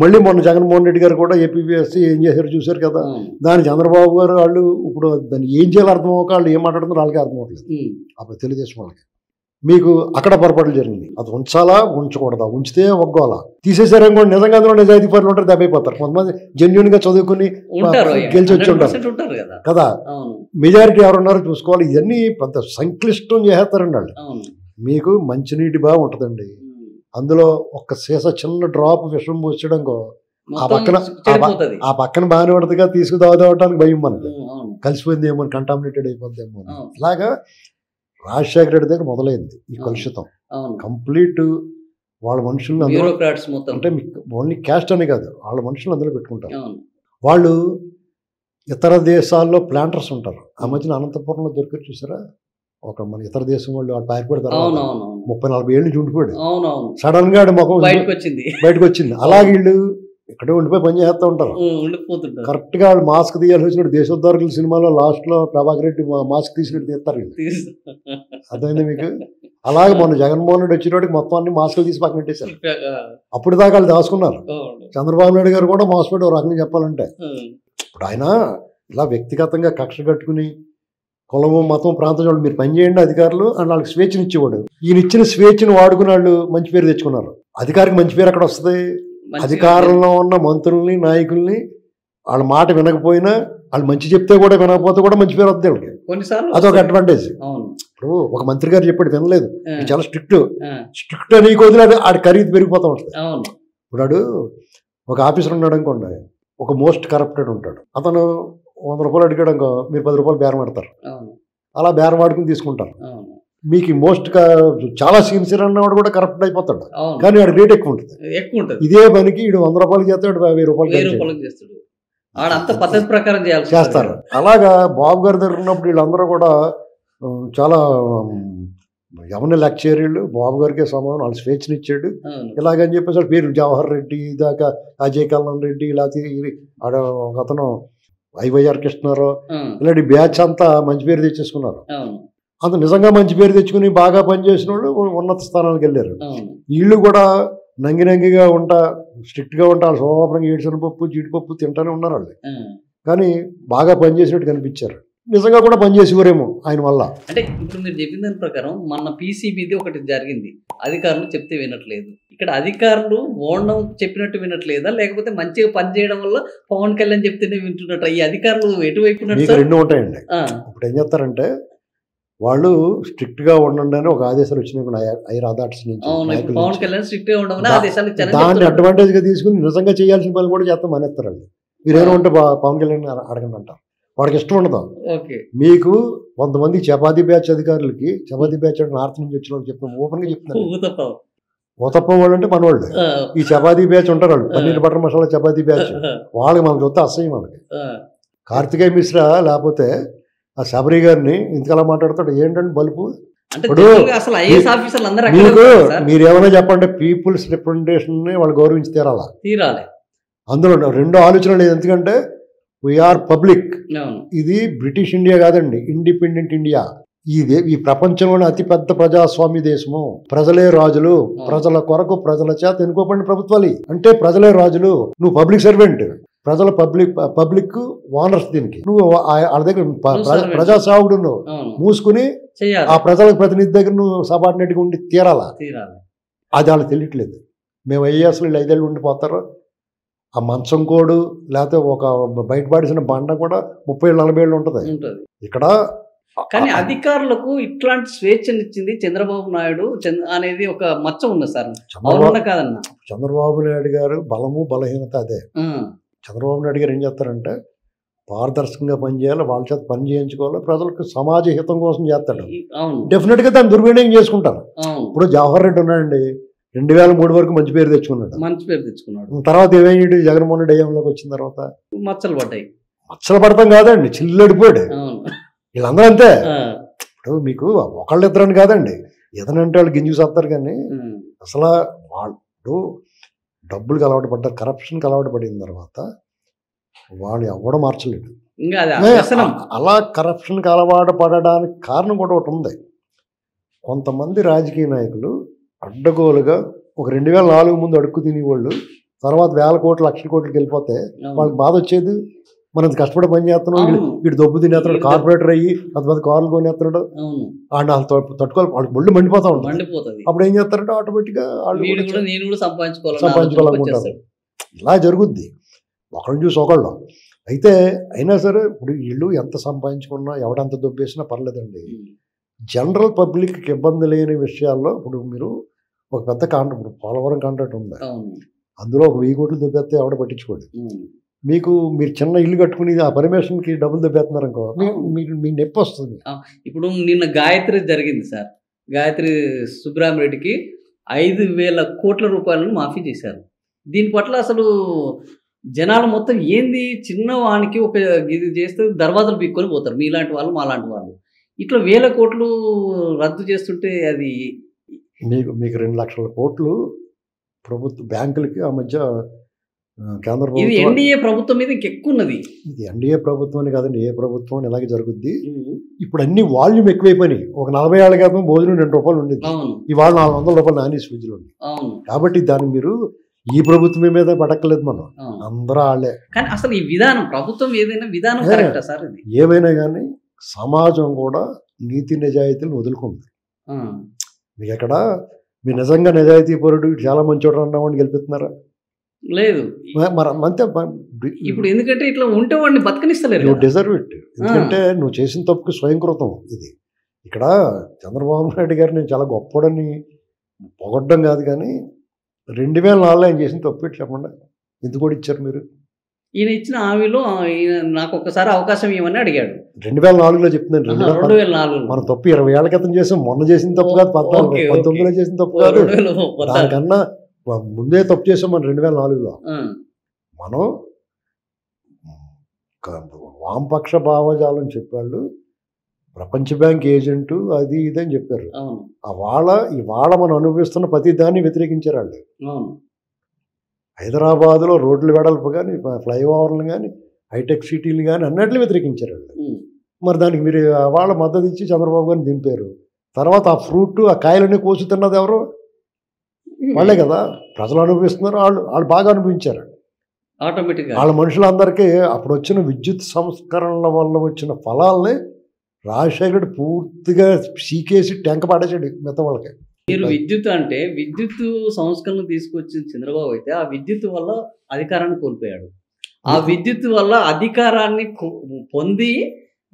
మళ్ళీ మొన్న జగన్మోహన్ రెడ్డి గారు కూడా ఏపీఎస్సీ ఏం చేశారు చూశారు కదా. దాని చంద్రబాబు గారు వాళ్ళు ఇప్పుడు దాన్ని ఏం చేయాలో అర్థం అవ్వక వాళ్ళు ఏం మాట్లాడుతున్నారు వాళ్ళకి అర్థం అవ్వట్లేదు. అప్పుడు తెలుగుదేశం వాళ్ళకి మీకు అక్కడ పొరపాట్లు జరిగింది. అది ఉంచాలా ఉంచకూడదా, ఉంచితే ఒగ్గోలా, తీసేసారని కూడా నిజంగా అందులో నిజాయితీ పనులు ఉంటారు, దెబ్బైపోతారు. కొంతమంది జెన్యున్ గా చదువుకుని గెలిచి వచ్చి ఉంటారు కదా. మెజారిటీ ఎవరున్నారో చూసుకోవాలి. ఇవన్నీ పెద్ద సంక్లిష్టం చేస్తారండి వాళ్ళు. మీకు మంచినీటి బాగా ఉంటుందండి, అందులో ఒక సీస చిన్న డ్రాప్ విషం పోసడంకో ఆ పక్కన బాగానే పడుతుందిగా, తీసుకు తాగడానికి భయం మనకి, కలిసిపోయింది ఏమో, కంటామినేటెడ్ అయిపోద్దేమో. ఇలాగా రాజశేఖర రెడ్డి దగ్గర మొదలైంది ఈ కలుషితం. కంప్లీట్ వాళ్ళ మనుషులను అంటే ఓన్లీ క్యాస్ట్ అనే కాదు, వాళ్ళ మనుషులు అందులో పెట్టుకుంటారు. వాళ్ళు ఇతర దేశాల్లో ప్లాంటర్స్ ఉంటారు. ఆ మధ్యన అనంతపురంలో దొరికారు చూసారా, ఒక మన ఇతర దేశం వాళ్ళు పారిపోయారు, 30-40 ఏళ్ళు నుంచి ఉండిపోయాడు. సడన్ గా ముఖం బయటకు వచ్చింది. అలాగే వీళ్ళు ఇక్కడే ఉండిపోయి పని చేస్తూ ఉంటారు. కరెక్ట్ గా వాళ్ళు మాస్క్ తీయాల్సి వచ్చినట్టు దేశోద్ధారకుల సినిమాలో లాస్ట్ లో ప్రభాకర్ రెడ్డి మాస్క్ తీసినట్టు తీస్తారు వీళ్ళు. అర్థమైంది మీకు? అలాగే మొన్న జగన్మోహన్ రెడ్డి వచ్చినోడికి మొత్తం అన్ని మాస్కులు తీసి పక్కన పెట్టేశారు. అప్పుడు దాకా వాళ్ళు దాచుకున్నారు. చంద్రబాబు నాయుడు గారు కూడా మోసపోయాడు, ఒక రకంగా చెప్పాలంటే. ఇప్పుడు ఆయన ఇలా వ్యక్తిగతంగా కక్ష కట్టుకుని కులము మతం ప్రాంతం వాళ్ళు మీరు పనిచేయండి అధికారులు అని వాళ్ళకి స్వేచ్ఛను ఇచ్చేవాడు. ఈయన ఇచ్చిన స్వేచ్ఛను వాడుకుని వాళ్ళు మంచి పేరు తెచ్చుకున్నారు. అధికారికి మంచి పేరు ఎక్కడ వస్తుంది? అధికారంలో ఉన్న మంత్రుల్ని నాయకుల్ని వాళ్ళ మాట వినకపోయినా, వాళ్ళు మంచి చెప్తే కూడా వినకపోతే కూడా మంచి పేరు వస్తుంది వాళ్ళకి. అదొక అడ్వాంటేజ్. ఇప్పుడు ఒక మంత్రి గారు చెప్పాడు వినలేదు, చాలా స్ట్రిక్ట్ అని వదిలేదు, ఆడి ఖరీదు పెరిగిపోతూ ఉంటుంది. ఇప్పుడు వాడు ఒక ఆఫీసర్ ఉన్నాడు అనుకోండి, ఒక మోస్ట్ కరప్టెడ్ ఉంటాడు. అతను 100 రూపాయలు అడిగాడు అనుకో, మీరు 10 రూపాయలు బేరం ఆడతారు. అలా బేరం ఆడుకుని తీసుకుంటారు. మీకు మోస్ట్ చాలా సిన్సియర్ అన్నవాడు కూడా కరప్ట్ అయిపోతాడు, కానీ వాడి రేట్ ఎక్కువ ఉంటుంది. ఇదే పనికి వీడు 100 రూపాయలు చేస్తాడు, 1000 రూపాయలు చేస్తారు. అలాగా బాబు గారి దగ్గర ఉన్నప్పుడు వీళ్ళందరూ కూడా చాలా ఎవరిని లెక్చరీలు, బాబు గారికే సమానం, వాళ్ళు స్వేచ్ఛనిచ్చాడు. ఇలాగని చెప్పేసి వాళ్ళ పేరు జవహర్ రెడ్డి, దాకా అజయ్ కల్లాన్ రెడ్డి, ఇలా ఒక అతను వైవైఆర్ కృష్ణారావు, ఇలాంటి బ్యాచ్ అంతా మంచి పేరు తెచ్చేసుకున్నారు. అంత నిజంగా మంచి పేరు తెచ్చుకుని బాగా పనిచేసిన వాళ్ళు ఉన్నత స్థానాలకు వెళ్ళారు. వీళ్ళు కూడా నంగిగా ఉంటా, స్ట్రిక్ట్ గా ఉంటా, వాళ్ళు సోమవారంగా ఏడుశనగపప్పు జీడిపప్పు తింటానే ఉన్నారు వాళ్ళు. కానీ బాగా పనిచేసినట్టు కనిపించారు. నిజంగా కూడా పనిచేసేవారేమో ఆయన వల్ల. అంటే ఇప్పుడు మీరు చెప్పిన దాని ప్రకారం మన పీసీబీది ఒకటి జరిగింది, అధికారులు చెప్తే వినట్లేదు. ఇక్కడ అధికారులు ఓనం చెప్పినట్టు వినట్లేదా, లేకపోతే మంచిగా పనిచేయడం వల్ల పవన్ కళ్యాణ్ చెప్తేనే వింటున్నట్టు? ఈ అధికారులు ఎటువైపు? రెండు ఉంటాయండి. ఇప్పుడు ఏం చేస్తారంటే వాళ్ళు స్ట్రిక్ట్ గా ఉండండి అని ఒక ఆదేశాలు వచ్చినాయి హైర్ అథారిటీస్ నుంచి. పవన్ కళ్యాణ్ స్ట్రిక్ట్ గా ఉండమని ఆదేశాలు ఇచ్చారు. దాన్ని అడ్వాంటేజ్ గా తీసుకుని నిజంగా చేయాల్సిన పని కూడా చేస్తాం మానేస్తారండి. మీరేమో ఉంటే పవన్ కళ్యాణ్ అడగండి అంటారు, వాడికి ఇష్టం ఉండదు. మీకు కొంతమంది చపాతీ బ్యాచ్ అధికారులకి, చపాతీ బ్యాచ్ అంటే నార్త్ నుంచి వచ్చిన వాళ్ళు చెప్తాం, ఓపెన్ గా చెప్తున్నారు. ఊతప్పం వాళ్ళు అంటే మనవాళ్ళు, ఈ చపాతీ బ్యాచ్ ఉంటారు వాళ్ళు, పన్నీర్ బటర్ మసాలా చపాతీ బ్యాచ్, వాళ్ళకి మనకు చూస్తే అసహ్యం. మనకి కార్తికేయ మిశ్రా లేకపోతే ఆ శబరి గారిని ఇంతకలా మాట్లాడతాడు, ఏంటంటే బలుపు. మీకు మీరు ఏమైనా చెప్పండి, పీపుల్స్ రిప్రజెంటేషన్ వాళ్ళు గౌరవించి తీరాలి. అందులో రెండో ఆలోచన లేదు. ఎందుకంటే వీఆర్ పబ్లిక్. ఇది బ్రిటిష్ ఇండియా కాదండి, ఇండిపెండెంట్ ఇండియా. ఈ ప్రపంచంలోనే అతిపెద్ద ప్రజాస్వామ్య దేశము. ప్రజలే రాజులు, ప్రజల కొరకు ప్రజల చేత ఎన్నుకోబడిన ప్రభుత్వాలు. అంటే ప్రజలే రాజులు, నువ్వు పబ్లిక్ సర్వెంట్, ప్రజల పబ్లిక్ ఓనర్స్. దీనికి నువ్వు వాళ్ళ దగ్గర ప్రజాసేవకుడు, నువ్వు మూసుకుని ఆ ప్రజల ప్రతినిధి దగ్గర నువ్వు సబార్డినేట్ గా ఉండి తీరాలా. అది వాళ్ళకి తెలియట్లేదు. మేము ఐఏఎస్లు 5 ఏళ్ళు ఉండిపోతారు. ఆ మంచం కోడు లేకపోతే ఒక బయటపడిసిన బండ కూడా 30-40 ఏళ్ళు ఉంటుంది ఇక్కడ. కానీ అధికారులకు ఇట్లాంటి స్వేచ్ఛనిచ్చింది చంద్రబాబు నాయుడు అనేది ఒక మచ్చ ఉంది సార్. కాదన్నా చంద్రబాబు నాయుడు గారు బలము బలహీనత అదే. చంద్రబాబు నాయుడు గారు ఏం చేస్తారంటే పారదర్శకంగా పనిచేయాలి, వాళ్ళ చేత పని చేయించుకోవాలి, ప్రజలకు సమాజ హితం కోసం చేస్తాడు. డెఫినెట్ గా దాన్ని దుర్వినియోగం చేసుకుంటారు. ఇప్పుడు జవహర్ రెడ్డి ఉన్నాడండి, 2003 వరకు మంచి పేరు తెచ్చుకున్నాడు. తర్వాత ఏమయ్యాడు? జగన్మోహన్ రెడ్డి అయ్యంలోకి వచ్చిన తర్వాత మచ్చలు పడతాం కాదండి, చిల్లడిపోయాడు. వీళ్ళందరూ అంతే. ఇప్పుడు మీకు ఒకళ్ళిద్దరని కాదండి, ఏదనంటే వాళ్ళు గింజు చేస్తారు. కానీ అసలు వాళ్ళు డబ్బులకు అలవాటు పడ్డారు, కరప్షన్కి అలవాటు పడిన తర్వాత వాళ్ళు ఎవడో మార్చలేడు. అలా కరప్షన్కి అలవాటు పడడానికి కారణం కూడా ఒకటి ఉంది. కొంతమంది రాజకీయ నాయకులు అడ్డగోలుగా ఒక 2004 ముందు అడుక్కు తినేవాళ్ళు తర్వాత 1000 కోట్లు 1,00,000 కోట్లకి వెళ్ళిపోతే వాళ్ళకి బాధ వచ్చేది. మనం కష్టపడి పని చేస్తున్నాం, వీడు దొబ్బు తినేస్తున్నాడు, కార్పొరేటర్ అయ్యి కొంతమంది కార్లు కొనేస్తున్నాడు, వాళ్ళు తట్టుకోవాలి, వాళ్ళకి ముళ్ళు మండిపోతా ఉంటుంది. అప్పుడు ఏం చేస్తారంటే ఆటోమేటిక్గా వాళ్ళు సంపాదించుకోవాలనుకుంటారు. ఇలా జరుగుద్ది ఒకరిని చూసి ఒకళ్ళు. అయితే అయినా సరే ఇప్పుడు వీళ్ళు ఎంత సంపాదించుకున్నా ఎవడంత దొబ్బేసినా పర్లేదండి. జనరల్ పబ్లిక్కి ఇబ్బంది లేని విషయాల్లో ఇప్పుడు మీరు ఒక పెద్ద కాంట్రాక్ట్, ఇప్పుడు పోలవరం కాంట్రాక్ట్ ఉంది, అందులో ఒక 1000 కోట్లు దొబ్బేస్తే ఎవడ పట్టించుకోండి. మీరు చిన్న ఇల్లు కట్టుకుని ఆ పర్మిషన్కి డబ్బులు దొబ్బేస్తున్నారు అనుకో, మీకు నొప్పి వస్తుంది. ఇప్పుడు నిన్న గాయత్రి జరిగింది సార్, గాయత్రి సుబ్రహ్మరెడ్డికి 5,000 కోట్ల రూపాయలను మాఫీ చేశారు. దీని పట్ల అసలు జనాలు మొత్తం ఏంది, చిన్నవానికి ఒక ఇది చేస్తే దర్వాజలు పీక్కొని పోతారు, మీలాంటి వాళ్ళు మాలాంటి వాళ్ళు. ఇట్లా 1000 కోట్లు రద్దు చేస్తుంటే అది మీకు 2 లక్షల కోట్లు ప్రభుత్వ బ్యాంకులకి ఆ మధ్య కేంద్ర ప్రభుత్వం, ఇది ఎన్డీఏ ప్రభుత్వం మీద ఇంకెక్కువ ఉన్నది. ఇది ఎన్డీఏ ప్రభుత్వం అని కాదండి, ఏ ప్రభుత్వం ఇలాగే జరుగుద్ది. ఇప్పుడు అన్ని వాల్యూమ్ ఎక్కువైపోయినాయి. ఒక 40 ఏళ్ళ క్రితం భోజనం 2 రూపాయలు ఉండేది, ఇవాళ 400 రూపాయలు నాన్ వెజ్ ఫీజులు ఉంది. కాబట్టి దాన్ని మీరు ఈ ప్రభుత్వం మీద పడక్కలేదు, మనం అందరూ వాళ్ళే. కానీ అసలు ఈ విధానం ప్రభుత్వం ఏదైనా విధానం కరెక్టా సార్? ఇది ఏమైనా కానీ సమాజం కూడా నీతి నిజాయితీలను వదులుకుంది. మీకు ఎక్కడ మీరు నిజంగా నిజాయితీ పరుడు చాలా మంచోడు అన్నవాడిని గెలిపిస్తున్నారా? లేదు. మరి అంతే. ఇప్పుడు ఎందుకంటే ఇట్లా ఉంటే వాడిని బతకనిస్తలేరు. నువ్వు డిజర్వ్ ఇట్. ఎందుకంటే నువ్వు చేసిన తప్పుకి స్వయంకృతం ఇది. ఇక్కడ చంద్రబాబు నాయుడు గారు నేను చాలా గొప్పడని పొగడ్డం కాదు, కానీ 2004 ఆయన చేసిన తప్పు ఇట్లా చెప్పండి, ఎందుకు కూడా ఇచ్చారు మీరు? ఈయన ఇచ్చిన హామీలో నాకు ఒకసారి అవకాశం ఇవ్వమని అడిగాడు. 2004లో చెప్తున్నాను. 2004 మన తప్పు 20 ఏళ్ల క్రితం చేసాం. మొన్న చేసిన తప్పు కాదు, 19లో చేసిన తప్పు కాదు, దానికన్నా ముందే తప్పు చేసాం మనం 2004లో. మనం వామపక్ష భావజాలం చెప్పాళ్ళు, ప్రపంచ బ్యాంక్ ఏజెంటు అది ఇది అని చెప్పారు. ఇవాళ మనం అనుభవిస్తున్న ప్రతి దాన్ని వ్యతిరేకించారు వాళ్ళు. హైదరాబాద్లో రోడ్లు వెడల్పు కానీ, ఫ్లైఓవర్లు కానీ, హైటెక్ సిటీలు కానీ అన్నిటిని వ్యతిరేకించారు వాళ్ళు. మరి దానికి మీరు వాళ్ళ మద్దతు ఇచ్చి చంద్రబాబు గారిని దింపారు. తర్వాత ఆ ఫ్రూట్, ఆ కాయలన్నీ కోసుతున్నది ఎవరు? వాళ్ళే కదా. ప్రజలు అనుభవిస్తున్నారు, వాళ్ళు బాగా అనుభవించారు ఆటోమేటిక్గా. వాళ్ళ మనుషులందరికీ అప్పుడు వచ్చిన విద్యుత్ సంస్కరణల వల్ల వచ్చిన ఫలాల్ని రాజశేఖరుడు పూర్తిగా సీకేసి ట్యాంక్ పాడేసాడు మిగతా వాళ్ళకి. మీరు విద్యుత్ అంటే విద్యుత్ సంస్కరణ తీసుకొచ్చిన చంద్రబాబు అయితే ఆ విద్యుత్ వల్ల అధికారాన్ని కోల్పోయాడు. ఆ విద్యుత్ వల్ల అధికారాన్ని పొంది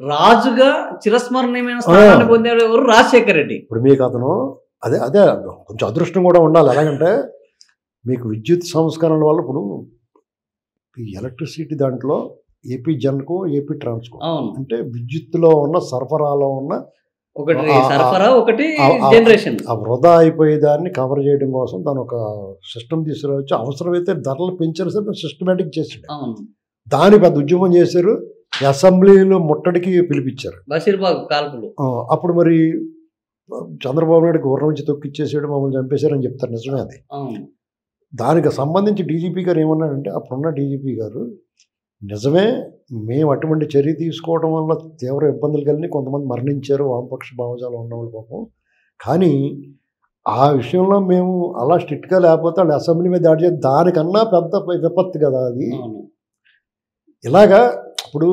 రాజుగా చిరస్మరణీయమైన స్థానాన్ని పొందాడు ఎవరు? రాజశేఖర రెడ్డి. ఇప్పుడు మీకు అతను అదే కొంచెం అదృష్టం కూడా ఉండాలి. ఎలాగంటే మీకు విద్యుత్ సంస్కరణల వల్ల ఇప్పుడు ఎలక్ట్రిసిటీ దాంట్లో ఏపీ జన్కో, ఏపీ ట్రాన్స్కో అంటే విద్యుత్తులో ఉన్న సరఫరాలో ఉన్న ఒకటి జనరేషన్ ఆ వృధా అయిపోయేదాన్ని కవర్ చేయడం కోసం తను ఒక సిస్టమ్ తీసుకురావచ్చు. అవసరమైతే ధరలు పెంచారు సార్, సిస్టమేటిక్ చేసాడు. దాని పెద్ద ఉద్యమం చేశారు, అసెంబ్లీలో ముట్టడికి పిలిపించారు బషీర్బాగ్ కాల్పులు. అప్పుడు మరి చంద్రబాబు నాయుడు గవర్నర్ నుంచి తొక్కిచ్చేసాడు, మమ్మల్ని చంపేశారని చెప్తారు. నిజమే అది. దానికి సంబంధించి డీజీపీ గారు ఏమన్నారంటే, అప్పుడున్న డీజీపీ గారు నిజమే మేము అటువంటి చర్య తీసుకోవడం వల్ల తీవ్ర ఇబ్బందులు కలిగి కొంతమంది మరణించారు, వామపక్ష భావజాలం ఉన్నవాళ్ళు పాపం. కానీ ఆ విషయంలో మేము అలా స్ట్రిక్ట్గా లేకపోతే వాళ్ళు అసెంబ్లీ మీద దాడి చేసి దానికన్నా పెద్ద విపత్తు కదా అది. ఇలాగా ఇప్పుడు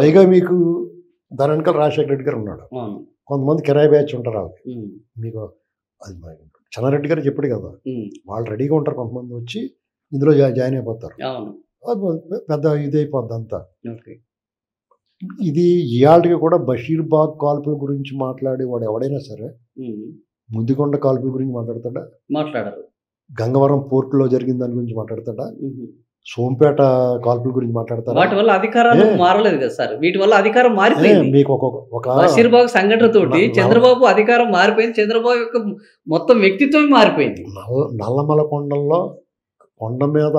పైగా మీకు దాని వెనకాల రాజశేఖర రెడ్డి గారు ఉన్నాడు, కొంతమంది కిరాయి బ్యాచ్ ఉంటారు. వాళ్ళకి మీకు అది చెన్నారెడ్డి గారు చెప్పాడు కదా, వాళ్ళు రెడీగా ఉంటారు, కొంతమంది వచ్చి ఇందులో జాయిన్ అయిపోతారు. పెద్ద ఇది అయిపోద్ది అంతా. ఇది ఇవాళకి కూడా బషీర్బాగ్ కాల్పుల గురించి మాట్లాడే వాడు ఎవడైనా సరే ముద్దికొండ కాల్పుల గురించి మాట్లాడరు. గంగవరం పోర్టులో జరిగిన దాని గురించి మాట్లాడతాడా? సోంపేట కాల్పుల గురించి మాట్లాడతారు. వాటి వల్ల అధికారాలు మారలేదు కదా సార్, వీటి వల్ల అధికారం మారిపోయింది. మీకు ఒక బషీర్బాగ్ సంఘటన తోటి చంద్రబాబు అధికారం మారిపోయింది, చంద్రబాబు యొక్క మొత్తం వ్యక్తిత్వం మారిపోయింది. నల్లమల కొండల్లో కొండ మీద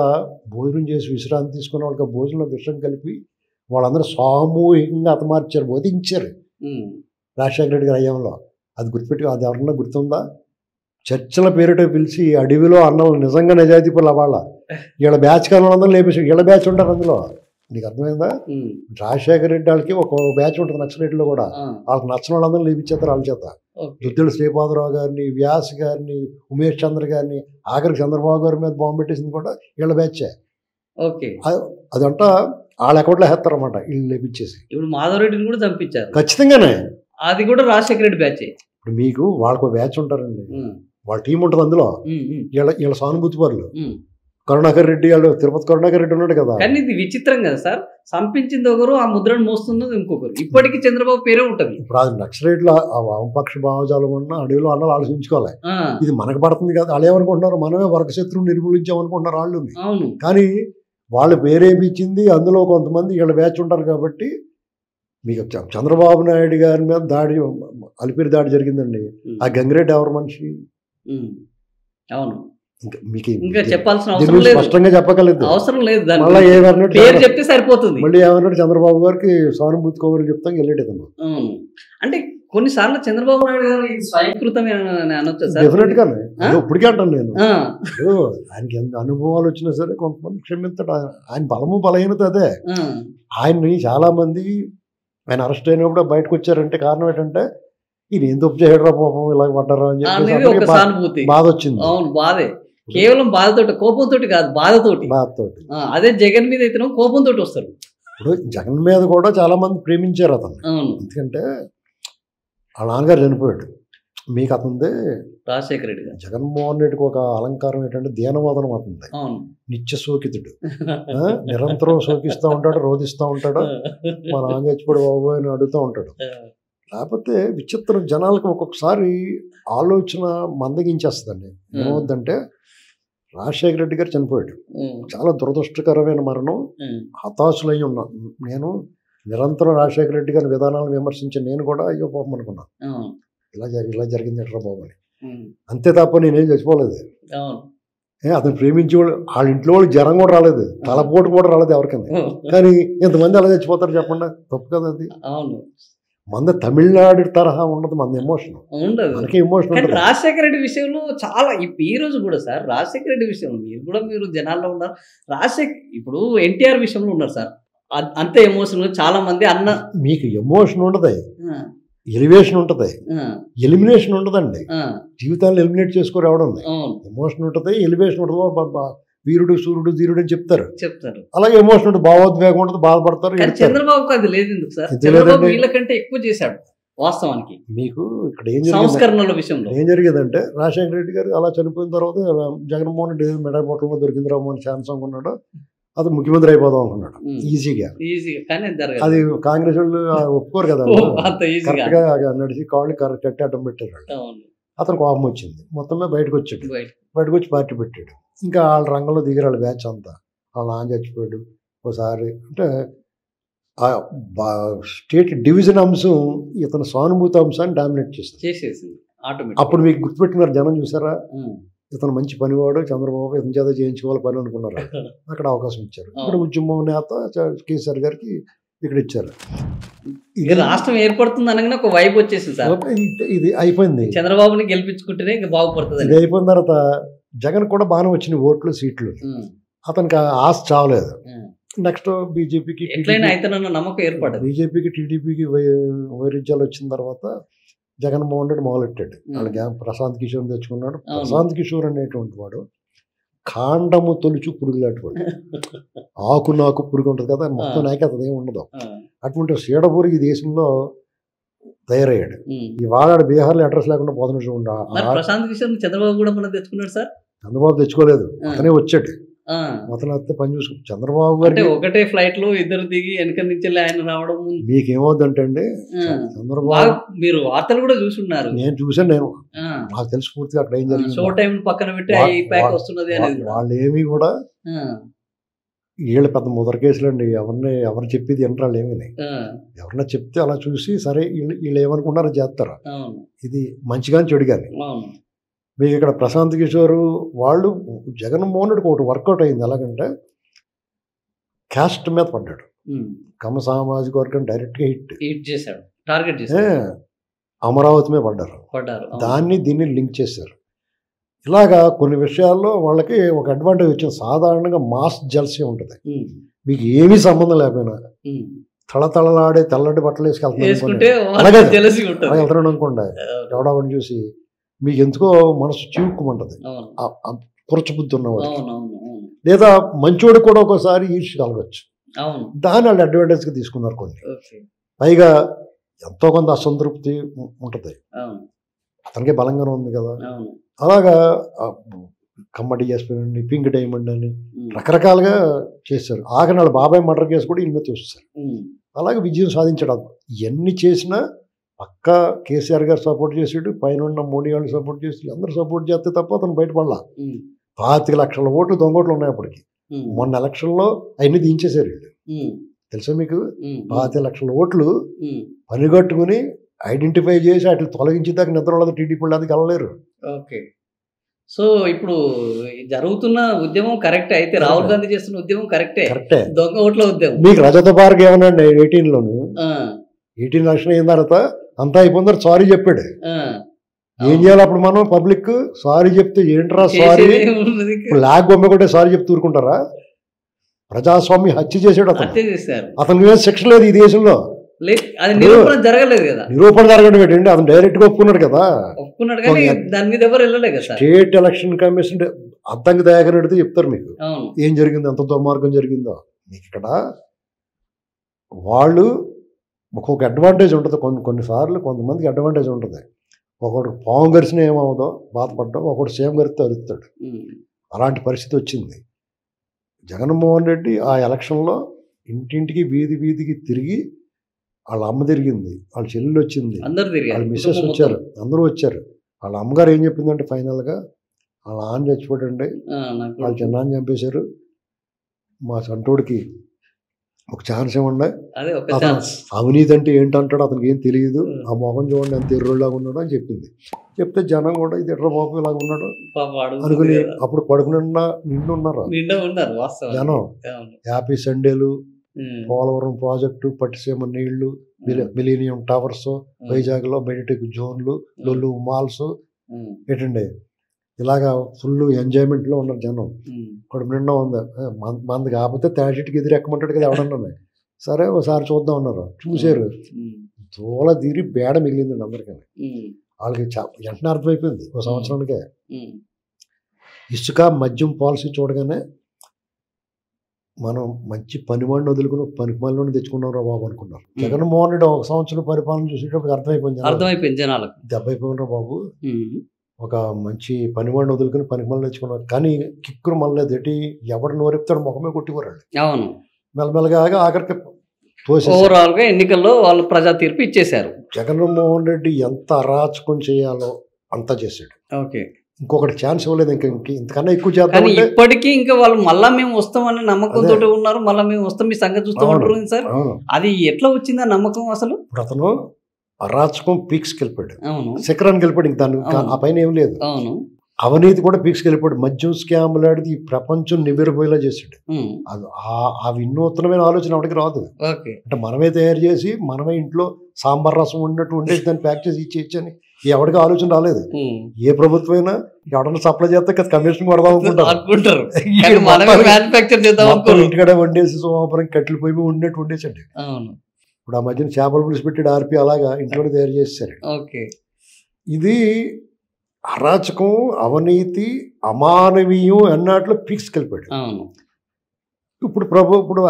భోజనం చేసి విశ్రాంతి తీసుకున్న వాళ్ళకి భోజనంలో విషం కలిపి వాళ్ళందరూ సామూహికంగా హతమార్చారు, వధించారు రాజశేఖర రెడ్డి గారి హయాంలో. అది గుర్తుపెట్టి, అది ఎవరన్నా గుర్తుందా? చర్చల పేరిట పిలిచి అడవిలో అన్నలు నిజంగా నిజాయితీ పనులు వాళ్ళ వీళ్ళ బ్యాచ్ కానీ వాళ్ళందరూ లేపేసి వీళ్ళ బ్యాచ్ ఉంటారు అందులో. నీకు అర్థమైందా? రాజశేఖర రెడ్డి వాళ్ళకి ఒక బ్యాచ్ ఉంటుంది నక్సలైట్లో కూడా, వాళ్ళకి నచ్చిన వాళ్ళందరూ లేపించేస్తారు వాళ్ళ చేత. దుద్దిళ్ళ శ్రీపాదరావు గారిని, వ్యాస్ గారిని, ఉమేష్ చంద్ర గారిని, ఆఖరికి చంద్రబాబు గారి మీద బాంబు పెట్టేసింది కూడా వీళ్ళ బ్యాచే. ఓకే. అదంట వాళ్ళ అకౌంట్లో వేస్తారన్నమాట వీళ్ళు లేపించేసి. ఇప్పుడు మాధవరెడ్డిని కూడా చంపించారు. ఖచ్చితంగానే అది కూడా రాజశేఖర రెడ్డి బ్యాచే. ఇప్పుడు మీకు వాళ్ళకు బ్యాచ్ ఉంటారండి, వాళ్ళ టీం ఉంటుంది అందులో. వీళ్ళ సానుభూతి పరులు. కరుణాకర్ రెడ్డి వాళ్ళు, తిరుపతి కరుణాకర్ రెడ్డి ఉన్నాడు కదా. కానీ ఇది విచిత్రం కదా సార్, చంపించింది ఒకరు, ఆ ముద్రను మోస్తున్నది ఇంకొకరు. ఇప్పటికీ చంద్రబాబు పేరే ఉంటది. ఇప్పుడు అది నక్సలైట్ల వామపక్ష భావజాలం ఉన్న అడవిలో అన్నలు ఆలోచించుకోవాలి. ఇది మనకు పడుతుంది కదా, వాళ్ళు ఏమనుకుంటున్నారు, మనమే వర్గశత్రువుని నిర్మూలించామనుకుంటున్నారు వాళ్ళు. అవును. కానీ వాళ్ళు పేరేమిచ్చింది, అందులో కొంతమంది వీళ్ళ బ్యాచ్ ఉంటారు కాబట్టి. మీకు చంద్రబాబు నాయుడు గారి మీద దాడి, అలిపిరి దాడి జరిగిందండి. ఆ గంగిరెడ్డి ఎవరు మనిషి? అవును. ఇంకా చెప్పాల్సిన అవసరం లేదు, స్పష్టంగా చెప్పగలేదు, అవసరం లేదు. పేరు చెప్తే సరిపోతుంది. మళ్ళీ ఏమన్నాడు, చంద్రబాబు గారికి సానుభూతి కబుర్లు చెప్తాం వెళ్ళేటప్పుడు. అంటే కొన్నిసార్లు చంద్రబాబు నాయుడు గారు స్వయంకృతమే అనొచ్చు సార్. డెఫినెట్ గానే, ఇప్పటికే అంటాను నేను. ఆయనకి ఎంత అనుభవాలు వచ్చినా సరే కొంతమంది క్షమించట. ఆయన బలము బలహీనత అదే. ఆయన్ని చాలా మంది ఆయన అరెస్ట్ అయినప్పుడు బయటకు వచ్చారంటే కారణం ఏంటంటే, ఈయన ఏం తప్పు చేయడరా పాపం ఇలాగ పడ్డారా అని చెప్పి బాధ వచ్చింది. అవును, బాధే. కేవలం బాధతోటి, కోపంతో కాదు, బాధతోటి. అదే జగన్ మీద అయితే కోపంతో వస్తారు. ఇప్పుడు జగన్ మీద కూడా చాలా మంది ప్రేమించారు అతను. ఎందుకంటే వాళ్ళ నాన్నగారు చనిపోయాడు. మీకు అతనిది రాజశేఖర రెడ్డి గారు. జగన్మోహన్ రెడ్డికి ఒక అలంకారం ఏంటంటే దీనవాదనం అతనిది. నిత్య శోకితుడు, నిరంతరం శోకిస్తూ ఉంటాడు, రోధిస్తూ ఉంటాడు. మా నాన్న చచ్చిపోడు బాబు అని అడుగుతూ ఉంటాడు. లేకపోతే విచిత్రం, జనాలకు ఒక్కొక్కసారి ఆలోచన మందగించేస్తుందండి. ఏమవుద్దంటే, రాజశేఖర రెడ్డి గారు చనిపోయాడు, చాలా దురదృష్టకరమైన మరణం. హతాశులై ఉన్నాను నేను. నిరంతరం రాజశేఖర రెడ్డి గారి విధానాలను విమర్శించి నేను కూడా అయ్యో పాపం అనుకున్నాను, ఇలా జరిగింది ఎట్రా బాబు అని. అంతే తప్ప నేనేం చచ్చిపోలేదు. అతను ప్రేమించి వాళ్ళ ఇంట్లో వాళ్ళు జ్వరం కూడా రాలేదు, తలపోటు కూడా రాలేదు ఎవరికైనా. కానీ ఎంతమంది అలా చచ్చిపోతారు చెప్పండి, తప్పు కదా అది. మన తమిళనాడు తరహా ఉండదు మన ఎమోషన్, మనకి ఎమోషన్ ఉండదు. రాజశేఖర రెడ్డి విషయంలో చాలా, ఈ రోజు కూడా సార్ రాజశేఖర రెడ్డి విషయంలో మీరు జనాల్లో ఉన్నారు. ఇప్పుడు ఎన్టీఆర్ విషయంలో ఉన్నారు సార్, అంతే ఎమోషన్. చాలా మంది అన్న మీకు ఎమోషన్ ఉండదు, ఎలివేషన్ ఉంటుంది, ఎలిమినేషన్ ఉండదండి. జీవితాన్ని ఎలిమినేట్ చేసుకోరు ఎవడం. ఎమోషన్ ఉంటుంది, ఎలివేషన్ ఉంటుంది. వీరుడు, సూర్యుడు, ధీరుడు అని చెప్తారు. అలాగే ఎమోషన్ ఉంటుంది, భావోద్వేగం ఉంటుంది, బాధపడతారు. చంద్రబాబుకి అది లేదు ఎందుకు సార్? చంద్రబాబు వీళ్ళకంటే ఎక్కువ చేశాడు వాస్తవానికి. మీకు ఇక్కడ సంస్కరణల విషయంలో ఏం జరిగేదంటే, రాజశేఖర రెడ్డి గారు అలా చనిపోయిన తర్వాత జగన్మోహన్ రెడ్డి మెడపొట్టలో దొరికిందిరాము అని ఛాన్స్ అనుకున్నాడు. అతను ముఖ్యమంత్రి అయిపోదాం అనుకున్నాడు ఈజీగా. అది కాంగ్రెస్ వాళ్ళు ఒప్పుకోరు కదా, కరెక్ట్గా నడిచి కాళ్ళు కట్టి అడ్డం పెట్టారు. అతను కోపం వచ్చింది, మొత్తమే బయటకు వచ్చాడు. బయటకు వచ్చి పార్టీ పెట్టాడు. ఇంకా వాళ్ళ రంగంలో దిగారు వాళ్ళ బ్యాచ్ అంతా. వాళ్ళ నాన్న చచ్చిపోయాడు ఒకసారి. అంటే స్టేట్ డివిజన్ అంశం ఇతను సానుభూతి అంశాన్ని డామినేట్ చేసేసింది. అప్పుడు మీకు గుర్తుపెట్టుకున్నారు జనం, చూసారా ఇతను మంచి పనివాడు, చంద్రబాబు ఇతని చేత చేయించుకోవాలి పని అనుకున్నారు. అక్కడ అవకాశం ఇచ్చారు. ఇక్కడ ఉద్యమం నేత కేసీఆర్ గారికి ఇక్కడ ఇచ్చారు. ఇది రాష్ట్రం ఏర్పడుతుంది అనగానే ఒక వైపు వచ్చేసింది సార్. ఇది అయిపోయింది, చంద్రబాబుని గెలిపించుకుంటేనే ఇంకా బాగుపడుతుంది. ఇది అయిపోయిన తర్వాత జగన్ కూడా బాగానే వచ్చినాయి ఓట్లు, సీట్లు. అతనికి ఆశ చావలేదు. నెక్స్ట్ బీజేపీకి నమ్మకం ఏర్పడదు. బీజేపీకి టీడీపీకి వైరుధ్యాలు వచ్చిన తర్వాత జగన్మోహన్ రెడ్డి మొదలెట్టాడు. వాళ్ళకి ప్రశాంత్ కిషోర్ తెచ్చుకున్నాడు. ప్రశాంత్ కిషోర్ అనేటువంటి వాడు కాండము తొలుచు పురుగులాంటి వాడు. ఆకు నాకు పురుగు ఉంటుంది కదా, మొత్తం నాయకత్వం ఏమి ఉండదు. అటువంటి సీడపురుగు ఈ దేశంలో తయారయ్యాడు. ఈ వాడాడు బీహార్లో అడ్రస్ లేకుండా పోతున్న చూడండి. ప్రశాంత్ కిషోర్ చంద్రబాబు కూడా మనం తెచ్చుకున్నాడు సార్. చంద్రబాబు తెచ్చుకోలేదు, అతనే వచ్చాడు. అతను అయితే పని చూసుకు చంద్రబాబు గారు ఒకటే ఫ్లైట్ లో ఇద్దరు దిగి వెనక నుంచి ఆయన రావడం. మీకేమవుద్దంటే అండి, చంద్రబాబు మీరు వార్తలు కూడా చూసున్నారు. నేను చూసాను, నేను నాకు తెలిసి పూర్తిగా అక్కడ ఏం జరిగింది. షో టైం పక్కన పెట్టి వస్తున్నది వాళ్ళు ఏమి కూడా వీళ్ళు పెద్ద ముదర కేసులు అండి. ఎవరు చెప్పేది వినరాళ్ళు ఏమీ. ఎవరన్నా చెప్తే అలా చూసి సరే వీళ్ళు ఏమనుకున్నారో చేస్తారు. ఇది మంచిగాని చెడుగాని. మీకు ఇక్కడ ప్రశాంత్ కిషోర్ వాళ్ళు జగన్మోహన్ రెడ్డికి ఒకటి వర్కౌట్ అయింది. ఎలాగంటే క్యాస్ట్ మీద పడ్డాడు. కమ్మ సామాజిక వర్గం డైరెక్ట్గా హిట్ చేశాడు, టార్గెట్ చేశాడు. అమరావతి మీద పడ్డారు. దీన్ని లింక్ చేశారు. ఇలాగా కొన్ని విషయాల్లో వాళ్ళకి ఒక అడ్వాంటేజ్ వచ్చింది. సాధారణంగా మాస్ జెల్సీ ఉంటుంది. మీకు ఏమీ సంబంధం లేకపోయినా తళతళలాడే తెల్లటి బట్టలు వేసుకుంటే అలాగే జెలసీ ఉంటుంది. అలా వెళ్తున్నాడు అనుకోండి, ఎవడవని చూసి మీకు ఎందుకో మనసు చివుక్కుమంటది పురచబుద్ధి ఉన్నవాడు. లేదా మంచోడు కూడా ఒకసారి ఈర్ష్య కలగచ్చు. దాన్ని వాళ్ళు అడ్వాంటేజ్గా తీసుకున్నారు కొన్ని. పైగా ఎంతో కొంత అసంతృప్తి ఉంటుంది, అతనికే బలంగానే ఉంది కదా. అలాగా కమ్మడి చేసిపోయింది, పింక్ డైమండ్ అని రకరకాలుగా చేశారు. ఆఖరి వాళ్ళ బాబాయ్ మర్డర్ కేసు కూడా ఈయన మీద చూస్తారు. అలాగే విజయం సాధించడం. ఇవన్నీ చేసినా పక్క కేసీఆర్ గారు సపోర్ట్ చేసాడు, పైన ఉన్న మోడీ వాళ్ళు సపోర్ట్ చేసి అందరూ సపోర్ట్ చేస్తే తప్ప అతను బయటపడలా. 25 లక్షల ఓట్లు దొంగోట్లు ఉన్నాయి అప్పటికి. మొన్న ఎలక్షన్లో అవన్నీ దించేశారు వీళ్ళు, తెలుసా మీకు? 25 లక్షల ఓట్లు పనిగట్టుకుని ఐడెంటిఫై చేసి వాటిని తొలగించేదాకా నిద్ర ఉండదు టీడీపీ అది కలలేరు. ఓకే, సో ఇప్పుడు జరుగుతున్న ఉద్యమం కరెక్టే అయితే, రాహుల్ గాంధీ చేస్తున్న ఉద్యమం కరెక్టే, దొంగ ఓట్ల ఉద్యమం. మీకు రజత పార్క్ ఏమన్నా 18లోను 18 లక్షలు అయిన తర్వాత అంతా అయిపోయిన తర్వాత సారీ చెప్పాడు. ఏం చేయాలి అప్పుడు మనం పబ్లిక్? సారీ చెప్తే ఏంట్రా సారీ, బ్లాక్ బొమ్మ కూడా సారీ చెప్తూ ఊరుకుంటారా? ప్రజాస్వామ్య హత్య చేసాడు అతను, అతని మీద శిక్ష లేదు ఈ దేశంలో. నిరూపణ జరగలేదు కదా. నిరూపణ జరగడం ఏంటండి, అతను డైరెక్ట్ గా ఒప్పుకున్నాడు కదా. ఒప్పుకున్నాడు కానీ దాని మీద ఎవరు వెళ్ళలేదు కదా. State election commission Addanki Dayakar అడిగితే చెప్తారు మీకు ఏం జరిగిందో, ఎంత దుర్మార్గం జరిగిందో. మీకు ఇక్కడ వాళ్ళు ఒక్కొక్క అడ్వాంటేజ్ ఉంటుంది. కొన్నిసార్లు కొంతమందికి అడ్వాంటేజ్ ఉంటుంది. ఒకడు పాము గరిసిన ఏమవుదో బాధపడ్డాం, ఒకడు సేమ్ గరిస్తే అరుస్తాడు. అలాంటి పరిస్థితి వచ్చింది. జగన్మోహన్ రెడ్డి ఆ ఎలక్షన్లో ఇంటింటికి వీధి వీధికి తిరిగి, వాళ్ళ అమ్మ తిరిగింది, వాళ్ళ చెల్లెలు వచ్చింది, వాళ్ళ మిస్సెస్ వచ్చారు, అందరూ వచ్చారు. వాళ్ళ అమ్మగారు ఏం చెప్పిందంటే ఫైనల్గా వాళ్ళ ఆన్ చచ్చిపోటండి, వాళ్ళ చిన్నాన్ని చంపేశారు, మా సంటోడికి ఒక ఛాన్స్ ఇవ్వండి. అవినీతి అంటే ఏంటంటాడు, అతనికి ఏం తెలియదు, ఆ మొహం చూడండి ఎంత ఎర్రోళ్ళగా ఉన్నాడు అని చెప్పింది. చెప్తే జనం కూడా ఇది ఎర్ర బాబు ఇలాగా ఉన్నాడు అనుకుని అప్పుడు పడుకుని నిండున్నారు జనం. హ్యాపీ సండేలు, పోలవరం ప్రాజెక్టు, పట్టిసీమ నీళ్లు, మిలీనియం టవర్స్, వైజాగ్లో మెడిటెక్ జోన్లు, లొల్లు మాల్స్, ఏంటండి ఇలాగా ఫుల్ ఎంజాయ్మెంట్లో ఉన్నారు జనం. కడుపు నిండా ఉంది. మంది కాకపోతే తాటికి ఎదురు ఎక్కమంటాడు కదా ఎవడన్నా. సరే ఒకసారి చూద్దాం అన్నారు, చూసారు, దూల తీరి బేడ మిగిలిందండి అందరికీ. వాళ్ళకి వెంటనే అర్థమైపోయింది ఒక సంవత్సరానికే. ఇసుక మద్యం పాలసీ చూడగానే మనం మంచి పనివాడిని వదులుకుని పనికిమాలని తెచ్చుకున్నాం రా బాబు అనుకున్నారు. జగన్మోహన్ రెడ్డి ఒక సంవత్సరం పరిపాలన చూసేటప్పుడు అర్థమైపోయింది జనాలకు, దెబ్బైపోయినరా బాబు, ఒక మంచి పనివాడిని వదులుకుని పనికిమాలని తెచ్చుకున్నారు. కానీ కిక్కురు మళ్ళీ ఎట్టి ఎవడు నోరెప్తాడు ముఖమే కొట్టిపోరాడు. అవును, మెల్లమెల్లగా ఆఖరికి ఓవరాల్ గా ఎన్నికల్లో వాళ్ళు ప్రజా తీర్పు ఇచ్చేశారు. జగన్మోహన్ రెడ్డి ఎంత అరాచకం చేయాలో అంతా చేశాడు. ఓకే, ఇంకొకటి ఛాన్స్ ఇవ్వలేదు, ఇంతకన్నా ఎక్కువ చేద్దాం. ఇప్పటికీ ఇంకా వాళ్ళు మళ్ళా మేము వస్తామని నమ్మకంతో ఉన్నారు, మళ్ళీ మేము వస్తాం మీ సంగతి చూస్తామంటారు సార్. అది ఎట్లా వచ్చింది ఆ నమ్మకం అసలు? ఇప్పుడు అతను అరాచకం పీక్స్కి వెళ్ళిపోయాడు, శిఖరానికి వెళ్ళిపోయాడు, ఇంక దాని ఆ పైన ఏం లేదు. అవును, అవినీతి కూడా పీక్స్కి వెళ్ళిపోయాడు. మద్యం స్కామ్లు ఆడిది ఈ ప్రపంచం నివ్వెరపోయేలా చేశాడు. అది ఆ వినూత్నమైన ఆలోచన ఎవరికి రాదు. అంటే మనమే తయారు చేసి మనమే ఇంట్లో సాంబార్ రసం ఉన్నట్టు ఉండేసి దాన్ని ప్యాక్ చేసి ఇచ్చేయచ్చని ఎవరికి ఆలోచన రాలేదు. ఏ ప్రభుత్వం అయినా ఎవడన్నా సప్లై చేస్తే కమిషన్ కొడదాం అనుకుంటారు, ఇంటికాడ వండేసి సోమవారం కట్టెలు పోయి ఉన్నట్టు వండేసండి. ఇప్పుడు ఆ మధ్యన చేపల పులుసు పెట్టి ఆర్పి అలాగా ఇంట్లోనే తయారు చేశారు. ఇది అరాచకం, అవినీతి, అమానవీయం అన్నట్లు పీక్స్కి వెళ్ళిపోయాడు. ఇప్పుడు ఇప్పుడు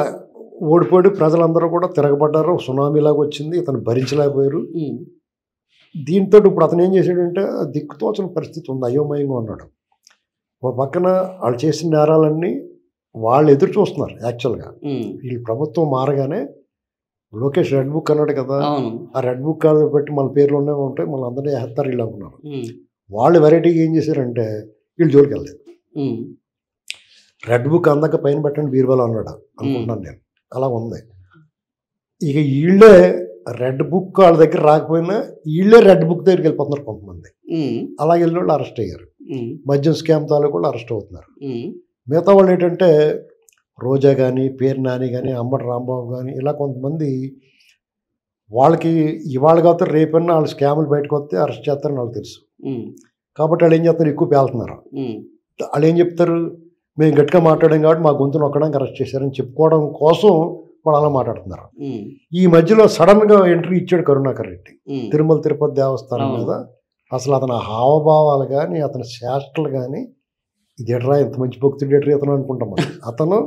ఓడిపోయాడు, ప్రజలందరూ కూడా తిరగబడ్డారు, సునామీలాగా వచ్చింది, ఇతను భరించలేకపోయారు. దీంతో ఇప్పుడు అతను ఏం చేశాడంటే దిక్కుతోచని పరిస్థితి ఉంది, అయోమయంగా ఉన్నాడు. ఒక పక్కన వాళ్ళు చేసిన నేరాలన్నీ వాళ్ళు ఎదురు చూస్తున్నారు. యాక్చువల్గా వీళ్ళు ప్రభుత్వం మారగానే లోకేష్ రెడ్ బుక్ అన్నాడు కదా, ఆ రెడ్ బుక్ కాదు పెట్టి మన పేర్లు ఉన్నవి ఉంటాయి, మళ్ళీ అందరినీ వేస్తారు వీళ్ళు అనుకున్నారు. వాళ్ళు వెరైటీగా ఏం చేశారంటే వీళ్ళు జోలికి వెళ్ళలేదు. రెడ్ బుక్ అందాక పైన పెట్టండి బీర్వాలో అన్నాడు అనుకుంటున్నాను నేను, అలా ఉంది. ఇక వీళ్ళే రెడ్ బుక్ వాళ్ళ దగ్గర రాకపోయినా వీళ్ళే రెడ్ బుక్ దగ్గరికి వెళ్ళిపోతున్నారు కొంతమంది. అలాగే వెళ్ళిన వాళ్ళు అరెస్ట్ అయ్యారు. మద్యం స్కామ్ తాలూ కూడా అరెస్ట్ అవుతున్నారు. మిగతా వాళ్ళు ఏంటంటే రోజా కానీ, పేరు నాని కానీ, అంబటి రాంబాబు కానీ, ఇలా కొంతమంది వాళ్ళకి ఇవాళ కాకపోతే రేపన్నా వాళ్ళు స్కాములు బయటకు వస్తే అరెస్ట్ చేస్తారని వాళ్ళకి తెలుసు. కాబట్టి వాళ్ళు ఏం చేస్తారు, ఎక్కువ పేలుతున్నారు. వాళ్ళు ఏం చెప్తారు, మేము గట్టిగా మాట్లాడాం కాబట్టి మా గొంతు నొక్కడానికి అరెస్ట్ చేశారని చెప్పుకోవడం కోసం వాళ్ళు అలా మాట్లాడుతున్నారు. ఈ మధ్యలో సడన్గా ఎంట్రీ ఇచ్చాడు కరుణాకర్ రెడ్డి తిరుమల తిరుపతి దేవస్థానం మీద. అసలు అతని హావభావాలు కానీ అతని చేష్టలు కానీ ఇది ఎట్రా ఇంత మంచి భక్తుడు ఎట్రా ఇతను అనుకుంటాం. అతను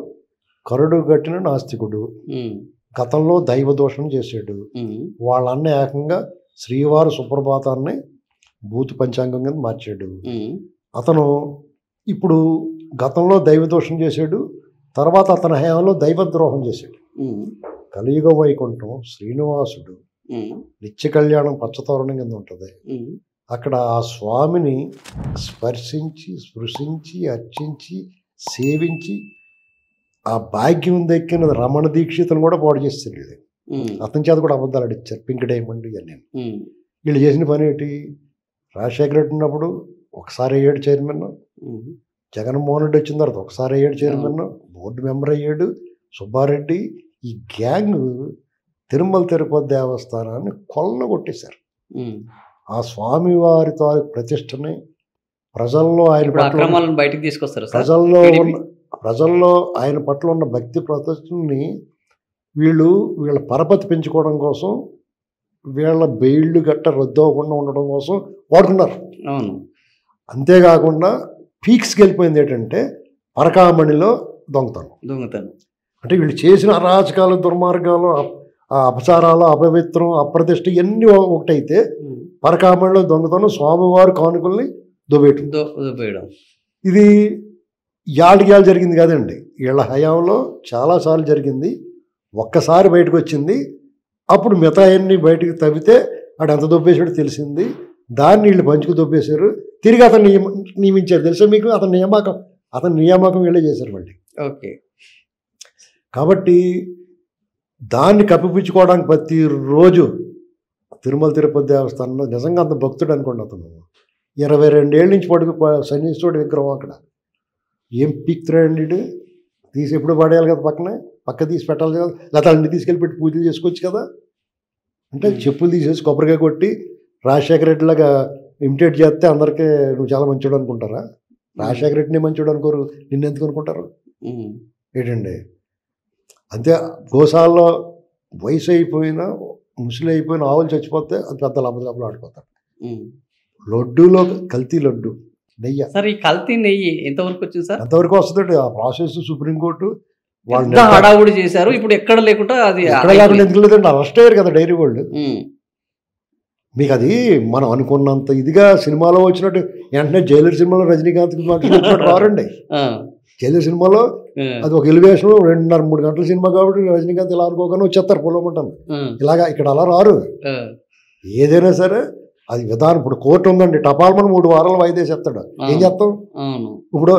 కరుడు గట్టిన నాస్తికుడు, గతంలో దైవ దోషం చేసాడు. వాళ్ళన్న ఏకంగా శ్రీవారి సుప్రభాతాన్ని భూతి పంచాంగం కింద మార్చాడు. అతను ఇప్పుడు గతంలో దైవ దోషం చేశాడు, తర్వాత అతని హయాంలో దైవద్రోహం చేశాడు. కలియుగ వైకుంఠం శ్రీనివాసుడు నిత్య కళ్యాణం పచ్చతోరణం కింద ఉంటుంది. అక్కడ ఆ స్వామిని స్పర్శించి స్పృశించి అర్చించి సేవించి ఆ భాగ్యం దక్కిన రమణ దీక్షితను కూడా పాడు చేస్తారు. అతని చేత కూడా అబద్ధాలు అడిచారు, పింక్ డైమండ్ ఇవన్నీ. వీళ్ళు చేసిన పని ఏంటి? రాజశేఖర రెడ్డి ఉన్నప్పుడు ఒకసారి అయ్యాడు చైర్మన్, జగన్మోహన్ రెడ్డి వచ్చిన తర్వాత ఒకసారి అయ్యాడు చైర్మన్, బోర్డు మెంబర్ అయ్యాడు సుబ్బారెడ్డి. ఈ గ్యాంగ్ తిరుమల తిరుపతి దేవస్థానాన్ని కొల్లగొట్టేశారు. ఆ స్వామివారి ప్రతిష్టని ప్రజల్లో ఆయన పట్ల బయటకు తీసుకొస్తారు. ప్రజల్లో ఆయన పట్ల ఉన్న భక్తి ప్రతిష్టని వీళ్ళ పరపతి పెంచుకోవడం కోసం, వీళ్ళ బెయిళ్ళు గట్ట రద్దు అవ్వకుండా ఉండడం కోసం వాడుకున్నారు. అంతేకాకుండా పీక్స్కి వెళ్ళిపోయింది ఏంటంటే పరకామణిలో దొంగతనం. అంటే వీళ్ళు చేసిన అరాచకాలు, దుర్మార్గాలు, అపచారాలు, అపవిత్రం, అప్రతిష్ట ఇవన్నీ ఒకటైతే పరకామణిలో దొంగతనం, స్వామివారి కానుకల్ని దొబ్బేయడం. ఇది యాళ్ళ జరిగింది కాదండి, వీళ్ళ హయాంలో చాలాసార్లు జరిగింది. ఒక్కసారి బయటకు వచ్చింది, అప్పుడు మిగతాయన్ని బయటకు తవ్వితే ఆడు ఎంత దొబ్బేసాడో తెలిసింది. దాన్ని వీళ్ళు పంచుకు దొబ్బేశారు. తిరిగి అతను నియమించారు. తెలుసా మీకు? అతని నియామకం వీళ్ళే చేశారు మళ్ళీ. ఓకే. కాబట్టి దాన్ని కప్పిపుచ్చుకోవడానికి ప్రతిరోజు తిరుమల తిరుపతి దేవస్థానంలో నిజంగా అంత భక్తుడు అనుకోండి. అతను 22 ఏళ్ళ నుంచి పడుకు శనీశ్వరుడు విగ్రహం అక్కడ ఏం పీక్తున్నాడు, తీసి ఎప్పుడు పడేయాలి కదా, పక్క తీసి పెట్టాలి కదా, లేకపోతే అన్ని తీసుకెళ్ళి పెట్టి పూజలు చేసుకోవచ్చు కదా. అంటే చెప్పులు తీసేసి కొబ్బరికాయ కొట్టి రాజశేఖర రెడ్డిలాగా ఇమిటేట్ చేస్తే అందరికీ నువ్వు చాలా మంచోడు అనుకుంటారా? రాజశేఖర రెడ్డిని మంచోడు అనుకోరు, నిన్నెందుకు అనుకుంటారు ఏంటండి? అంతే. గోశాలలో వయసు అయిపోయినా ముసలి అయిపోయిన ఆవులు చచ్చిపోతే అది పెద్ద లబ్బలు ఆడిపోతారు. లడ్డూలో కల్తీ లడ్డు నెయ్యి. సార్, ఈ కల్తీ నెయ్యి ఎంతవరకు వచ్చింది సార్? ఎంతవరకు వస్తుంది ఆ ప్రాసెస్? సుప్రీంకోర్టు వాళ్ళు హడావుడి చేశారు. ఇప్పుడు ఎక్కడ లేకుండా అది ఎక్కడ లేకుండా ఎందుకు లేదండి, అరెస్ట్ అయ్యారు కదా డైరీ వాళ్ళు. మీకు అది మనం అనుకున్నంత ఇదిగా సినిమాలో వచ్చినట్టు వెంటనే జైలర్ సినిమాలో రజనీకాంత్ రారండి. జైలర్ సినిమాలో అది ఒక ఎలివేషన్ 2.5-3 గంటల సినిమా కాబట్టి రజనీకాంత్ ఇలా అనుకోగానే వచ్చేస్తారు పొలమంటాను. ఇలాగా ఇక్కడ అలా రారు. ఏదైనా సరే అది విధానం. ఇప్పుడు కోర్టు ఉందండి, టపాల్మని 3 వారాలు వాయిదా చేస్తాడు. ఏం చేస్తాం? ఇప్పుడు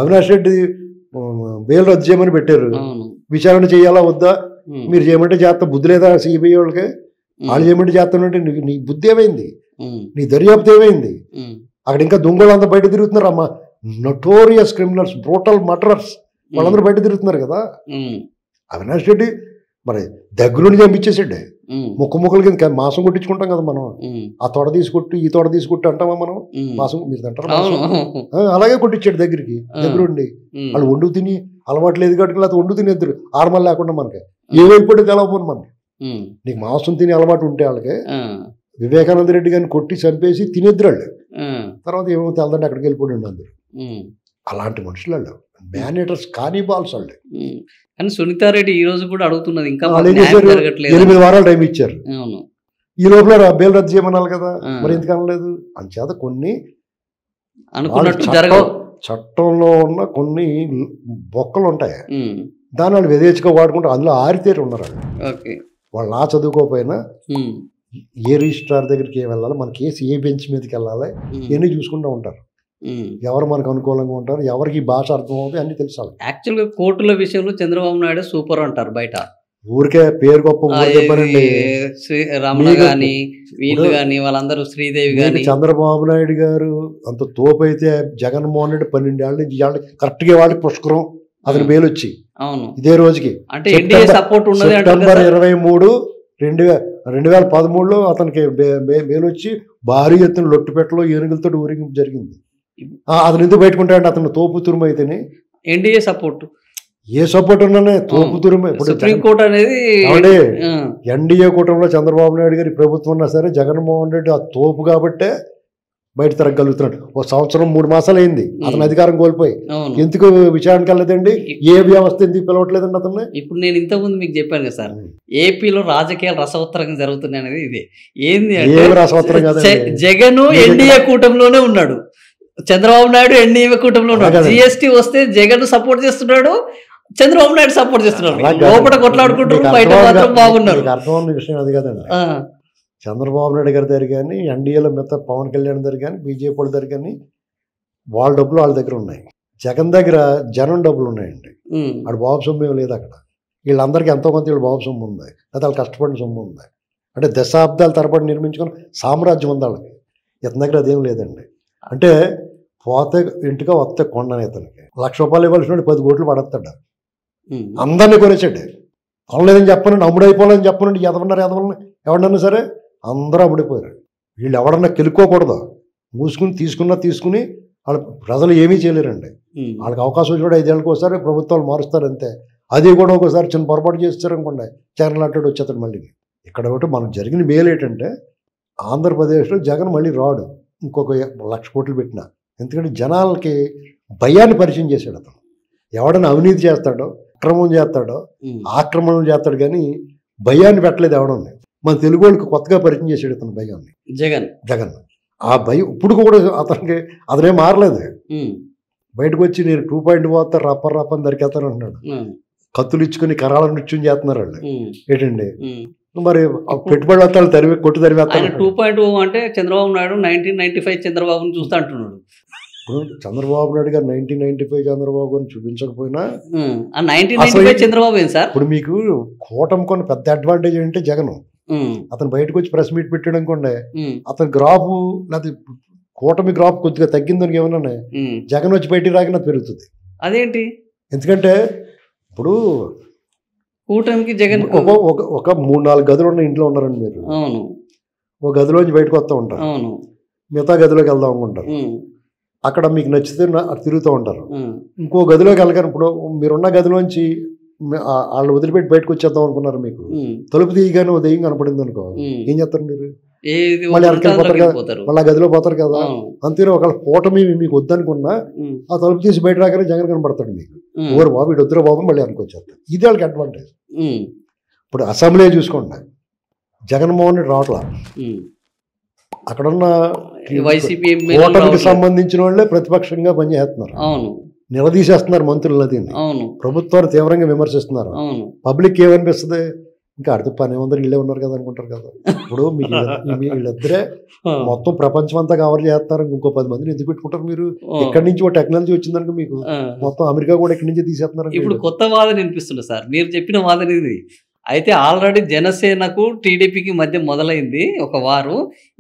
అవినాష్ రెడ్డి బెయిల్ రద్దు చేయమని పెట్టారు. విచారణ చేయాలా వద్దా? మీరు చేయమంటే చేస్తా, బుద్ధి లేదా సిబిఐ వాళ్ళకి? వాళ్ళు చేయమంటే చేస్తానంటే నీ బుద్ధి ఏమైంది? నీ దర్యాప్తు ఏమైంది? అక్కడ ఇంకా దొంగలు అంతా బయట తిరుగుతున్నారు. అమ్మా, నోటోరియస్ క్రిమినల్స్, బ్రూటల్ మర్డరర్స్ వాళ్ళందరూ బయట తిరుగుతున్నారు కదా. అవినాష్ రెడ్డి మరి దగ్గరుండి చంపించేసాడు. ముక్కల కింద మాంసం కొట్టించుకుంటాం కదా మనం. ఆ తొడ తీసుకొట్టు ఈ తొడ తీసుకొట్టు అంటామా మనం? మాంసం మీరు తింటారా? అలాగే కొట్టించాడు దగ్గరుండి. వాళ్ళు వండు తిని అలవాటు లేదు కాబట్టి లేకపోతే వండు తినేద్దరు ఆర్మల్ లేకుండా మనకి ఏమైపోతే తెలవపోను మనకి. నీకు మాంసం తిని అలవాటు ఉంటే వాళ్ళకి వివేకానంద రెడ్డి గారిని కొట్టి చంపేసి తినేద్దరు వాళ్ళు. తర్వాత ఏమో తెలదండి అక్కడికి వెళ్ళిపోయింది అందరు. అలాంటి మనుషులు వాళ్ళు మేనేటర్స్, కానిబాల్స్ వాళ్ళు. కానీ సునీతారెడ్డి ఈ రోజు కూడా అడుగుతున్నది ఇంకా 8 వారాలు టైం ఇచ్చారు. ఈ లోపల బెయిల్ రద్దు చేయమనాలి కదా, మరి ఎందుకు అనలేదు? అంచేత కొన్ని చట్టంలో ఉన్న కొన్ని బొక్కలు ఉంటాయి, దాన్ని వాళ్ళు విదేశీగా వాడుకుంటారు. అందులో ఆరితేరి ఉన్నారు వాళ్ళు. వాళ్ళు నా చదువుకోకపోయినా ఏ రిజిస్ట్రార్ దగ్గరికి ఏం వెళ్ళాలి, మన కేసు ఏ బెంచ్ మీదకి వెళ్ళాలి ఇవన్నీ చూసుకుంటూ ఉంటారు. ఎవరు మనకు అనుకూలంగా ఉంటారు, ఎవరికి భాష అర్థం అవుతుంది అన్ని తెలుసు. యాక్చువల్గా కోర్టుల విషయంలో చంద్రబాబు నాయుడు సూపర్ అంటారు బయట. ఊరికే పేరు గొప్ప రమణ గాని వీళ్ళు గాని వాళ్ళందరూ, శ్రీదేవి గాని. చంద్రబాబు నాయుడు గారు అంత తోపు అయితే జగన్మోహన్ రెడ్డి 12 ఏళ్ళ నుంచి కరెక్ట్గా వాళ్ళకి పుష్కరం అతని బెయిల్ వచ్చి ఇదే రోజుకి అంటే సపోర్ట్ ఉన్నది. సెప్టెంబర్ 23, 2013లో అతనికి బెయిల్ వచ్చి భారీ ఎత్తున లొట్టుపెట్టలో ఏనుగులతో ఊరేగింపు జరిగింది. అతను ఎందుకు బయటకుంటాడంటే అతను తోపు తురుము అయితేనే ఎన్డీఏ సపోర్ట్. ఏ సపోర్ట్ ఉన్నానే తోపుతురుమే. ఇప్పుడు సుప్రీంకోర్టు అనేది ఎన్డీఏ కూటమిలో చంద్రబాబు నాయుడు గారి ప్రభుత్వం ఉన్నా సరే జగన్మోహన్ రెడ్డి ఆ తోపు కాబట్టే బయట తిరగలుగుతున్నాడు. ఒక సంవత్సరం 3 మాసాలు అయింది అతను అధికారం కోల్పోయి. ఎందుకు విచారణకి వెళ్ళలేదండి? ఏ వ్యవస్థ ఎందుకు పిలవట్లేదండి అతన్ని? ఇప్పుడు నేను ఇంతకుముందు మీకు చెప్పాను కదా సార్, ఏపీలో రాజకీయాలు రసవత్తరంగా జరుగుతున్నాయి అనేది ఇదే. ఏంది అంటే రసవత్తరం కాదు, జగన్ ఎన్డీఏ కూటమిలోనే ఉన్నాడు, చంద్రబాబు నాయుడు ఎన్డీఏ కూటమిలో ఉన్నాడు. జిఎస్టీ వస్తే జగన్ సపోర్ట్ చేస్తున్నాడు, చంద్రబాబు నాయుడు సపోర్ట్ చేస్తున్నాడు. లోపల కొట్లాడుకుంటారు, బయట మాత్రం బాగున్నారు. అర్థమైన విషయం అది కదండి. చంద్రబాబు నాయుడు గారి దగ్గర కానీ, ఎన్డీఏలో మిగతా పవన్ కళ్యాణ్ దగ్గర కానీ, బీజేపీ వాళ్ళ దగ్గర కానీ వాళ్ళ డబ్బులు వాళ్ళ దగ్గర ఉన్నాయి. జగన్ దగ్గర జనం డబ్బులు ఉన్నాయండి. ఆడు బాబు సొమ్ము ఏం లేదు అక్కడ. వీళ్ళందరికీ ఎంతో కొంత వీళ్ళు బాబు సొమ్ము ఉంది, లేదా వాళ్ళు కష్టపడిన సొమ్ము ఉంది. అంటే దశాబ్దాల తరబడి నిర్మించుకుని సామ్రాజ్యం ఉంది వాళ్ళకి. ఇతని దగ్గర అదేం లేదండి. అంటే పోతే ఇంటిగా వస్తే కొండని ఇతనికి ₹1,00,000 ఇవ్వాల్సిన 10 కోట్లు పడతాడు. అందరినీ కొనేసాడు. కొనలేదని చెప్పనండి, అమ్ముడైపోలేదని చెప్పనండి, ఎదవలని ఎవడన్నా సరే అందరూ అమ్ముడిపోయారు. వీళ్ళు ఎవడన్నా కెలుక్కోకూడదు, మూసుకుని తీసుకుని వాళ్ళ ప్రజలు ఏమీ చేయలేరండి. వాళ్ళకి అవకాశం కూడా 5 ఏళ్ళకి ఒకసారి ప్రభుత్వాలు మారుస్తారు అంతే. అది కూడా ఒకసారి చిన్న పొరపాటు చేస్తారనుకోండి, చరణ్ అట్టాడు వచ్చేస్తాడు మళ్ళీ. ఇక్కడ ఒకటి మనకు జరిగిన మేలు ఏంటంటే ఆంధ్రప్రదేశ్లో జగన్ మళ్ళీ రాడు ఇంకొక 1,00,000 కోట్లు పెట్టినా. ఎందుకంటే జనాలకి భయాన్ని పరిచయం చేశాడు అతను. ఎవడన్నా అవినీతి చేస్తాడో, అక్రమం చేస్తాడో, ఆక్రమణలు చేస్తాడు, కానీ భయాన్ని పెట్టలేదు ఎవడన్నా. మన తెలుగు వాళ్ళకి కొత్తగా పరిచయం చేసాడు అతను భయాన్ని, జగన్. ఆ భయం ఇప్పుడు కూడా అతనికి అతనేం మారలేదు. బయటకు వచ్చి నేను 2.0 పోతారు, రప్పని దరికేస్తాను అంటున్నాడు. కత్తులు ఇచ్చుకుని కరాల నృత్యం చేస్తున్నారు వాళ్ళు. ఏంటండి మరి పెట్టుబడి వస్తాలు కొట్టు తరివేస్తారు. 2.0 అంటే చంద్రబాబు నాయుడు 1995 చంద్రబాబుని చూస్తా అంటున్నాడు. ఇప్పుడు చంద్రబాబు నాయుడు గారు 1995 చంద్రబాబు అని చూపించకపోయినా చంద్రబాబు ఏం సార్? ఇప్పుడు మీకు కూటమి కొన్ని పెద్ద అడ్వాంటేజ్ అంటే జగన్. అతను బయటకు వచ్చి ప్రెస్ మీట్ పెట్టాడు అనుకోండి, అతని గ్రాఫ్ లేదా కూటమి గ్రాఫ్ కొద్దిగా తగ్గిందని ఏమన్నా జగన్ వచ్చి బయటికి రాకినా పెరుగుతుంది. అదేంటి? ఎందుకంటే ఇప్పుడు కూటమికి జగన్ ఒక 3-4 గదులు ఉన్న ఇంట్లో ఉన్నారండి మీరు. ఒక గదిలోంచి బయటకు వస్తూ ఉంటారు, మిగతా గదిలోకి వెళ్దాం అనుకుంటారు. అక్కడ మీకు నచ్చితే తిరుగుతూ ఉంటారు. ఇంకో గదిలోకి వెళ్ళగానే ఇప్పుడు మీరున్న గదిలోంచి వాళ్ళు వదిలిపెట్టి బయటకు వచ్చేద్దాం అనుకున్నారు, మీకు తలుపు తీయగానే దెయ్యం కనపడింది అనుకో, ఏం చేస్తారు మీరు? మళ్ళీ వెళ్ళిపోతారు కదా, మళ్ళీ ఆ గదిలో పోతారు కదా. అంతేనా ఒకవేళ కూటమి మీకు వద్దనుకున్నా ఆ తలుపు తీసి బయట రాగానే జగన్ కనపడతాడు మీకు. ఓరు బాబు ఇటు వద్దురా బాబు మళ్ళీ అనుకొచ్చేస్తారు. ఇది వాళ్ళకి అడ్వాంటేజ్. ఇప్పుడు అసెంబ్లీ చూసుకోండి, జగన్మోహన్ రెడ్డి రావట్లా, అక్కడున్న కూటమికి సంబంధించిన వాళ్ళే ప్రతిపక్షంగా పనిచేస్తున్నారు, నిలదీసేస్తున్నారు మంత్రులు. అది ప్రభుత్వాన్ని తీవ్రంగా విమర్శిస్తున్నారు. పబ్లిక్ ఏమనిపిస్తుంది, ఇంకా అర్థ పని ఏముందరు వీళ్ళే ఉన్నారు కదా అనుకుంటారు కదా. ఇప్పుడు మీకు వీళ్ళిద్దరే మొత్తం ప్రపంచం అంతా కవర్ చేస్తారు, ఇంకో 10 మందిని ఎందుకు పెట్టుకుంటారు మీరు? ఎక్కడి నుంచి ఒక టెక్నాలజీ వచ్చిందనుకో మీకు మొత్తం అమెరికా కూడా ఎక్కడి నుంచి తీసేస్తున్నారు. ఇప్పుడు కొత్త వాదన వినిపిస్తుంది సార్, మీరు చెప్పిన వాదన ఇది. అయితే ఆల్రెడీ జనసేనకు టీడీపీకి మధ్య మొదలైంది ఒక వారు.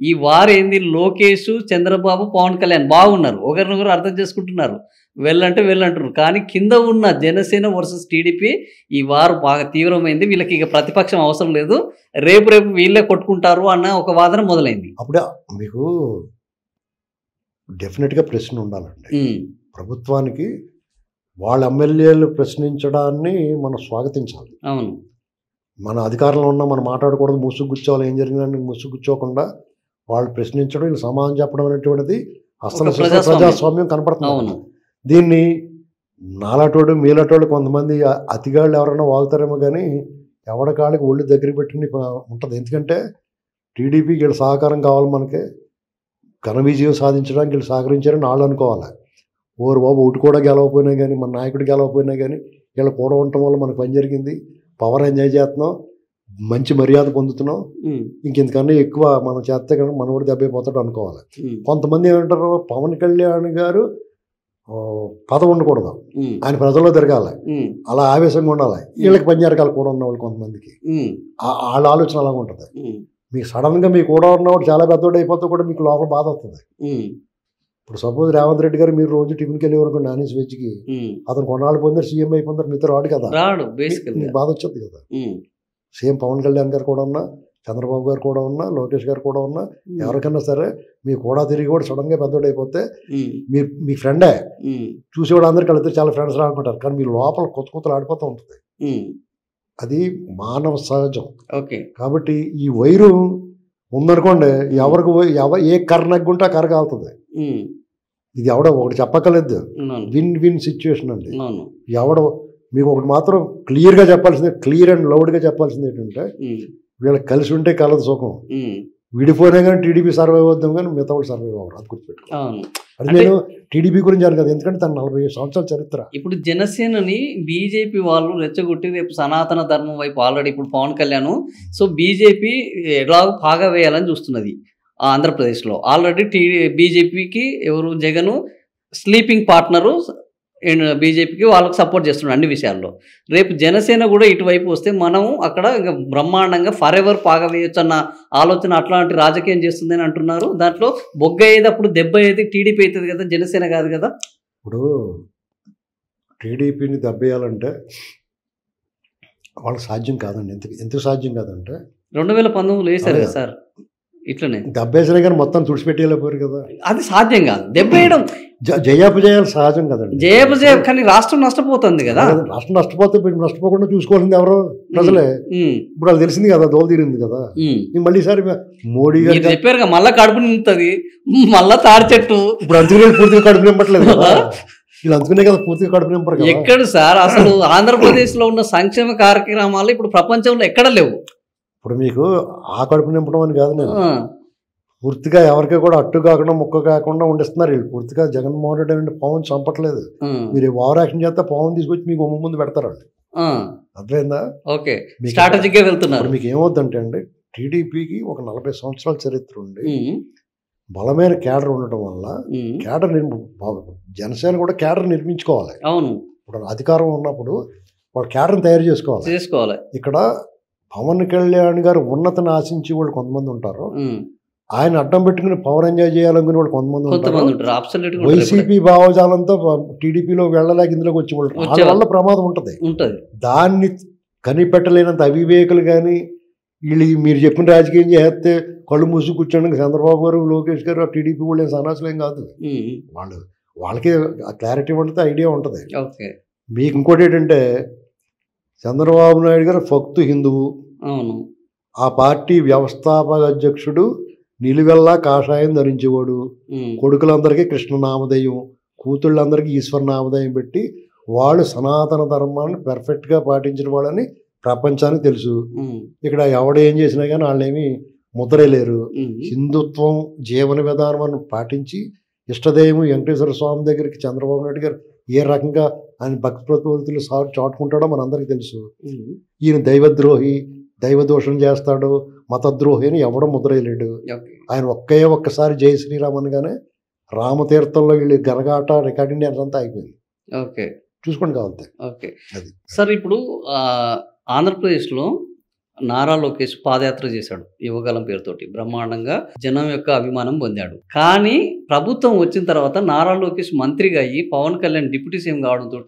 ఈ వారు ఏంది, లోకేష్, చంద్రబాబు, పవన్ కళ్యాణ్ బాగున్నారు, ఒకరినొకరు అర్థం చేసుకుంటున్నారు, వెళ్ళంటే వెళ్ళంటారు. కానీ కింద ఉన్న జనసేన వర్సెస్ టీడీపీ ఈ వారు బాగా తీవ్రమైంది. వీళ్ళకి ఇక ప్రతిపక్షం అవసరం లేదు, రేపు వీళ్ళే కొట్టుకుంటారు అన్న ఒక వాదన మొదలైంది. అప్పుడే మీకు డెఫినెట్గా ప్రశ్న ఉండాలండి. ప్రభుత్వానికి వాళ్ళ ఎమ్మెల్యేలు ప్రశ్నించడాన్ని మనం స్వాగతించాలి. అవును, మన అధికారంలో ఉన్న మనం మాట్లాడకూడదు, ముసుగు గుచ్చాలి, ఏం జరిగిందని ముసుగు గుచ్చుకోకుండా వాళ్ళు ప్రశ్నించడం, వీళ్ళు సమాధానం చెప్పడం అనేటువంటిది అసలు ప్రజాస్వామ్యం కనపడుతుంది. దీన్ని నాలాటోడు మీలాటోడు కొంతమంది అతిగాళ్ళు ఎవరైనా వాగుతారేమో, కానీ ఎవడకాళ్ళకి ఒళ్ళు దగ్గర పెట్టుకుని ఉంటుంది. ఎందుకంటే టీడీపీకి వీళ్ళు సహకారం కావాలి, మనకి ఘన విజయం సాధించడానికి వీళ్ళు సహకరించారని వాళ్ళు అనుకోవాలి. ఓరు బాబు ఒకటి కూడా గెలవకపోయినా కానీ, మన నాయకుడు గెలవకపోయినా కానీ వీళ్ళు కూడా ఉండటం వల్ల మనకు పని జరిగింది, పవర్ ఎంజాయ్ చేస్తున్నాం, మంచి మర్యాద పొందుతున్నాం, ఇంకెందుకన్నా ఎక్కువ మనం చేస్తే కానీ మన కూడా దెబ్బైపోతాడు అనుకోవాలి. కొంతమంది ఏమంటారు, పవన్ కళ్యాణ్ గారు పదవి ఉండకూడదు, ఆయన ప్రజల్లో తిరగాలి, అలా ఆవేశంగా ఉండాలి, వీళ్ళకి పనిచేరకాలు కూడా ఉన్న వాళ్ళు కొంతమందికి వాళ్ళ ఆలోచన అలాగ ఉంటుంది. మీకు సడన్ గా మీకు కూడా ఉన్నవాడు చాలా పెద్దోడు అయిపోతే కూడా మీకు లోపల బాధ వస్తుంది. ఇప్పుడు సపోజ్ రేవంత్ రెడ్డి గారు మీరు రోజు టిఫిన్కి వెళ్ళి వరకు నానేసి వెజ్కి, అతను కొన్నాళ్ళు పోయినారు, సీఎం అయిపోయినారు, మీతో రాడు కదా, బాధ వచ్చేది కదా. సేమ్ పవన్ కళ్యాణ్ గారు కూడా ఉన్నా చంద్రబాబు గారు కూడా ఉన్నా, లోకేష్ గారు కూడా ఉన్నా, ఎవరికైనా సరే మీ కూడా తిరిగి కూడా సడన్గా పెద్దోడైపోతే మీ ఫ్రెండే చూసేవాడు అందరికి వెళ్తే చాలా ఫ్రెండ్స్ రాకుంటారు, కానీ మీ లోపల కొత్త కొత్తలు ఆడిపోతూ ఉంటుంది. అది మానవ సహజం. ఓకే. కాబట్టి ఈ వైరు ఉందనుకోండి, ఏ కర్ర నగ్గుంటే ఆ కర్ర కాలుతుంది. ఇది ఎవడో ఒకటి చెప్పక్కర్లేదు, విన్ విన్ సిచ్యువేషన్ అండి. ఎవడో మీకు ఒకటి మాత్రం క్లియర్గా చెప్పాల్సిందే, క్లియర్ అండ్ లౌడ్గా చెప్పాల్సింది ఏంటంటే, వీళ్ళకి కలిసి ఉంటే కలదు సుఖం, విడిపోయినా కానీ టీడీపీ సర్వైవ్ అవుద్దాం కానీ మిగతా వాళ్ళు సర్వైవ్ అవ్వరు. అది గుర్తుపెట్టు. అది నేను టీడీపీ గురించి అని కదా, ఎందుకంటే తన 40 సంవత్సరాల చరిత్ర. ఇప్పుడు జనసేనని బీజేపీ వాళ్ళు రెచ్చగొట్టి రేపు సనాతన ధర్మం వైపు ఆల్రెడీ ఇప్పుడు పవన్ కళ్యాణ్ సో బీజేపీ ఎలాగో పాగా వేయాలని చూస్తున్నది ఆంధ్రప్రదేశ్లో. ఆల్రెడీ బీజేపీకి ఎవరు జగన్ స్లీపింగ్ పార్ట్నరు, బీజేపీకి వాళ్ళకి సపోర్ట్ చేస్తున్నాడు అన్ని విషయాల్లో. రేపు జనసేన కూడా ఇటువైపు వస్తే మనం అక్కడ ఇంకా బ్రహ్మాండంగా ఫర్ ఎవర్ పాగా వేయొచ్చు అన్న ఆలోచన అట్లాంటి రాజకీయం చేస్తుంది అని అంటున్నారు. దాంట్లో బొగ్గ అయ్యేది అప్పుడు దెబ్బ అయ్యేది టీడీపీ అవుతుంది కదా, జనసేన కాదు కదా. ఇప్పుడు టీడీపీని దెబ్బేయాలంటే వాళ్ళకి సాధ్యం కాదండి. ఎందుకు సాధ్యం కాదంటే 2019లో వేశారు కదా సార్, ఇట్లనే దెబ్బేసినా కానీ మొత్తం తుడిచిపెట్టేయలేకపోయారు కదా. అది సాధ్యం కాదు. దెబ్బేయడం జయాపజయాలు సహజం కదండి. జయాపజయం, కానీ రాష్ట్రం నష్టపోతుంది కదా. రాష్ట్రం నష్టపోతే నష్టపోకుండా చూసుకోవాల్సింది ఎవరో ప్రజలే. ఇప్పుడు అది తెలిసింది కదా, దోలు తీరింది కదా. మళ్ళీ ఈసారి మోడీ గారు చెప్పారు కదా, మళ్ళా కడుపు నింపుతుంది, మళ్ళా తాడి చెట్టు. ఇప్పుడు అందుకనే పూర్తిగా కడుపు నింపట్లేదు కదా, వీళ్ళు అందుకునే కదా పూర్తిగా కడుపు నింపరు కదా. ఎక్కడ సార్ అసలు ఆంధ్రప్రదేశ్ లో ఉన్న సంక్షేమ కార్యక్రమాలు ఇప్పుడు ప్రపంచంలో ఎక్కడ లేవు. ఇప్పుడు మీకు ఆ కడుపు నింపడం అని కాదు, నేను పూర్తిగా ఎవరికి కూడా అట్టు కాకుండా ముక్క కాకుండా ఉండిస్తున్నారు వీళ్ళు. పూర్తిగా జగన్మోహన్ రెడ్డి అంటే పవన్ చంపట్లేదు. మీరు ఓవర్ యాక్షన్ చేస్తే పవన్ తీసుకొచ్చి మీకు ముందు పెడతారు వాళ్ళు. అర్థమైందా? ఓకే, స్ట్రాటజీగా వెళ్తున్నారు. మీకు ఏమవుద్దంటే అండి, టీడీపీకి ఒక 40 సంవత్సరాల చరిత్ర ఉండి బలమైన క్యాడర్ ఉండటం వల్ల క్యాడర్ జనసేన కూడా క్యాడర్ నిర్మించుకోవాలి. అవును, ఇప్పుడు అధికారం ఉన్నప్పుడు వాళ్ళు క్యాడర్ని తయారు చేసుకోవాలి. ఇక్కడ పవన్ కళ్యాణ్ గారు ఉన్నతను ఆశించి వాళ్ళు కొంతమంది ఉంటారు, ఆయన అడ్డం పెట్టుకుని పవర్ ఎంజాయ్ చేయాలనుకునే వాళ్ళు కొంతమంది ఉంటారు. వైసీపీ భావజాలంతో టీడీపీలో వెళ్ళలేక ఇందులోకి వచ్చి వాళ్ళు, వాళ్ళ వల్ల ప్రమాదం ఉంటుంది. దాన్ని కనిపెట్టలేనంత అవివేకులు కానీ వీళ్ళు మీరు చెప్పిన రాజకీయం చేస్తే కళ్ళు మూసి కూర్చోడానికి చంద్రబాబు గారు, లోకేష్ గారు, టీడీపీ వాళ్ళు సన్నాసులేం కాదు. వాళ్ళకి క్లారిటీ ఉంటుంది, ఐడియా ఉంటుంది. మీకు ఇంకోటి ఏంటంటే, చంద్రబాబు నాయుడు గారు ఫక్తు హిందువు, ఆ పార్టీ వ్యవస్థాపక అధ్యక్షుడు, నిలువెల్లా కాషాయం ధరించేవాడు, కొడుకులందరికీ కృష్ణనామధేయం, కూతుళ్ళందరికీ ఈశ్వర నామధేయం పెట్టి వాళ్ళు సనాతన ధర్మాన్ని పర్ఫెక్ట్గా పాటించిన వాళ్ళని ప్రపంచానికి తెలుసు. ఇక్కడ ఎవడేం చేసినా కానీ వాళ్ళేమి ముద్రలేరు. హిందుత్వం జీవన విధానం పాటించి ఇష్టదైవం వెంకటేశ్వర స్వామి దగ్గరికి చంద్రబాబు నాయుడు గారు ఏ రకంగా ఆయన భక్తి ప్రతిపత్తులు చాటుకుంటాడో మనందరికీ తెలుసు. ఈయన దైవద్రోహి, దైవదోషం చేస్తాడు, మతద్రోహి అని ఎవడం ముద్రలేడు. ఆయన ఒక్కసారి జై శ్రీరామ్ అనగానే రామతీర్థంలో వీళ్ళు గరగాట రికార్డింగ్ అంతా అయిపోయింది. ఓకే, చూసుకోండి కావాలి. ఓకే సార్, ఇప్పుడు ఆంధ్రప్రదేశ్లో నారా లోకేష్ పాదయాత్ర చేశాడు యువగలం పేరుతోటి, బ్రహ్మాండంగా జనం యొక్క అభిమానం పొందాడు. కానీ ప్రభుత్వం వచ్చిన తర్వాత నారా లోకేష్ మంత్రిగా అయ్యి పవన్ కళ్యాణ్ డిప్యూటీ సీఎం కావడంతో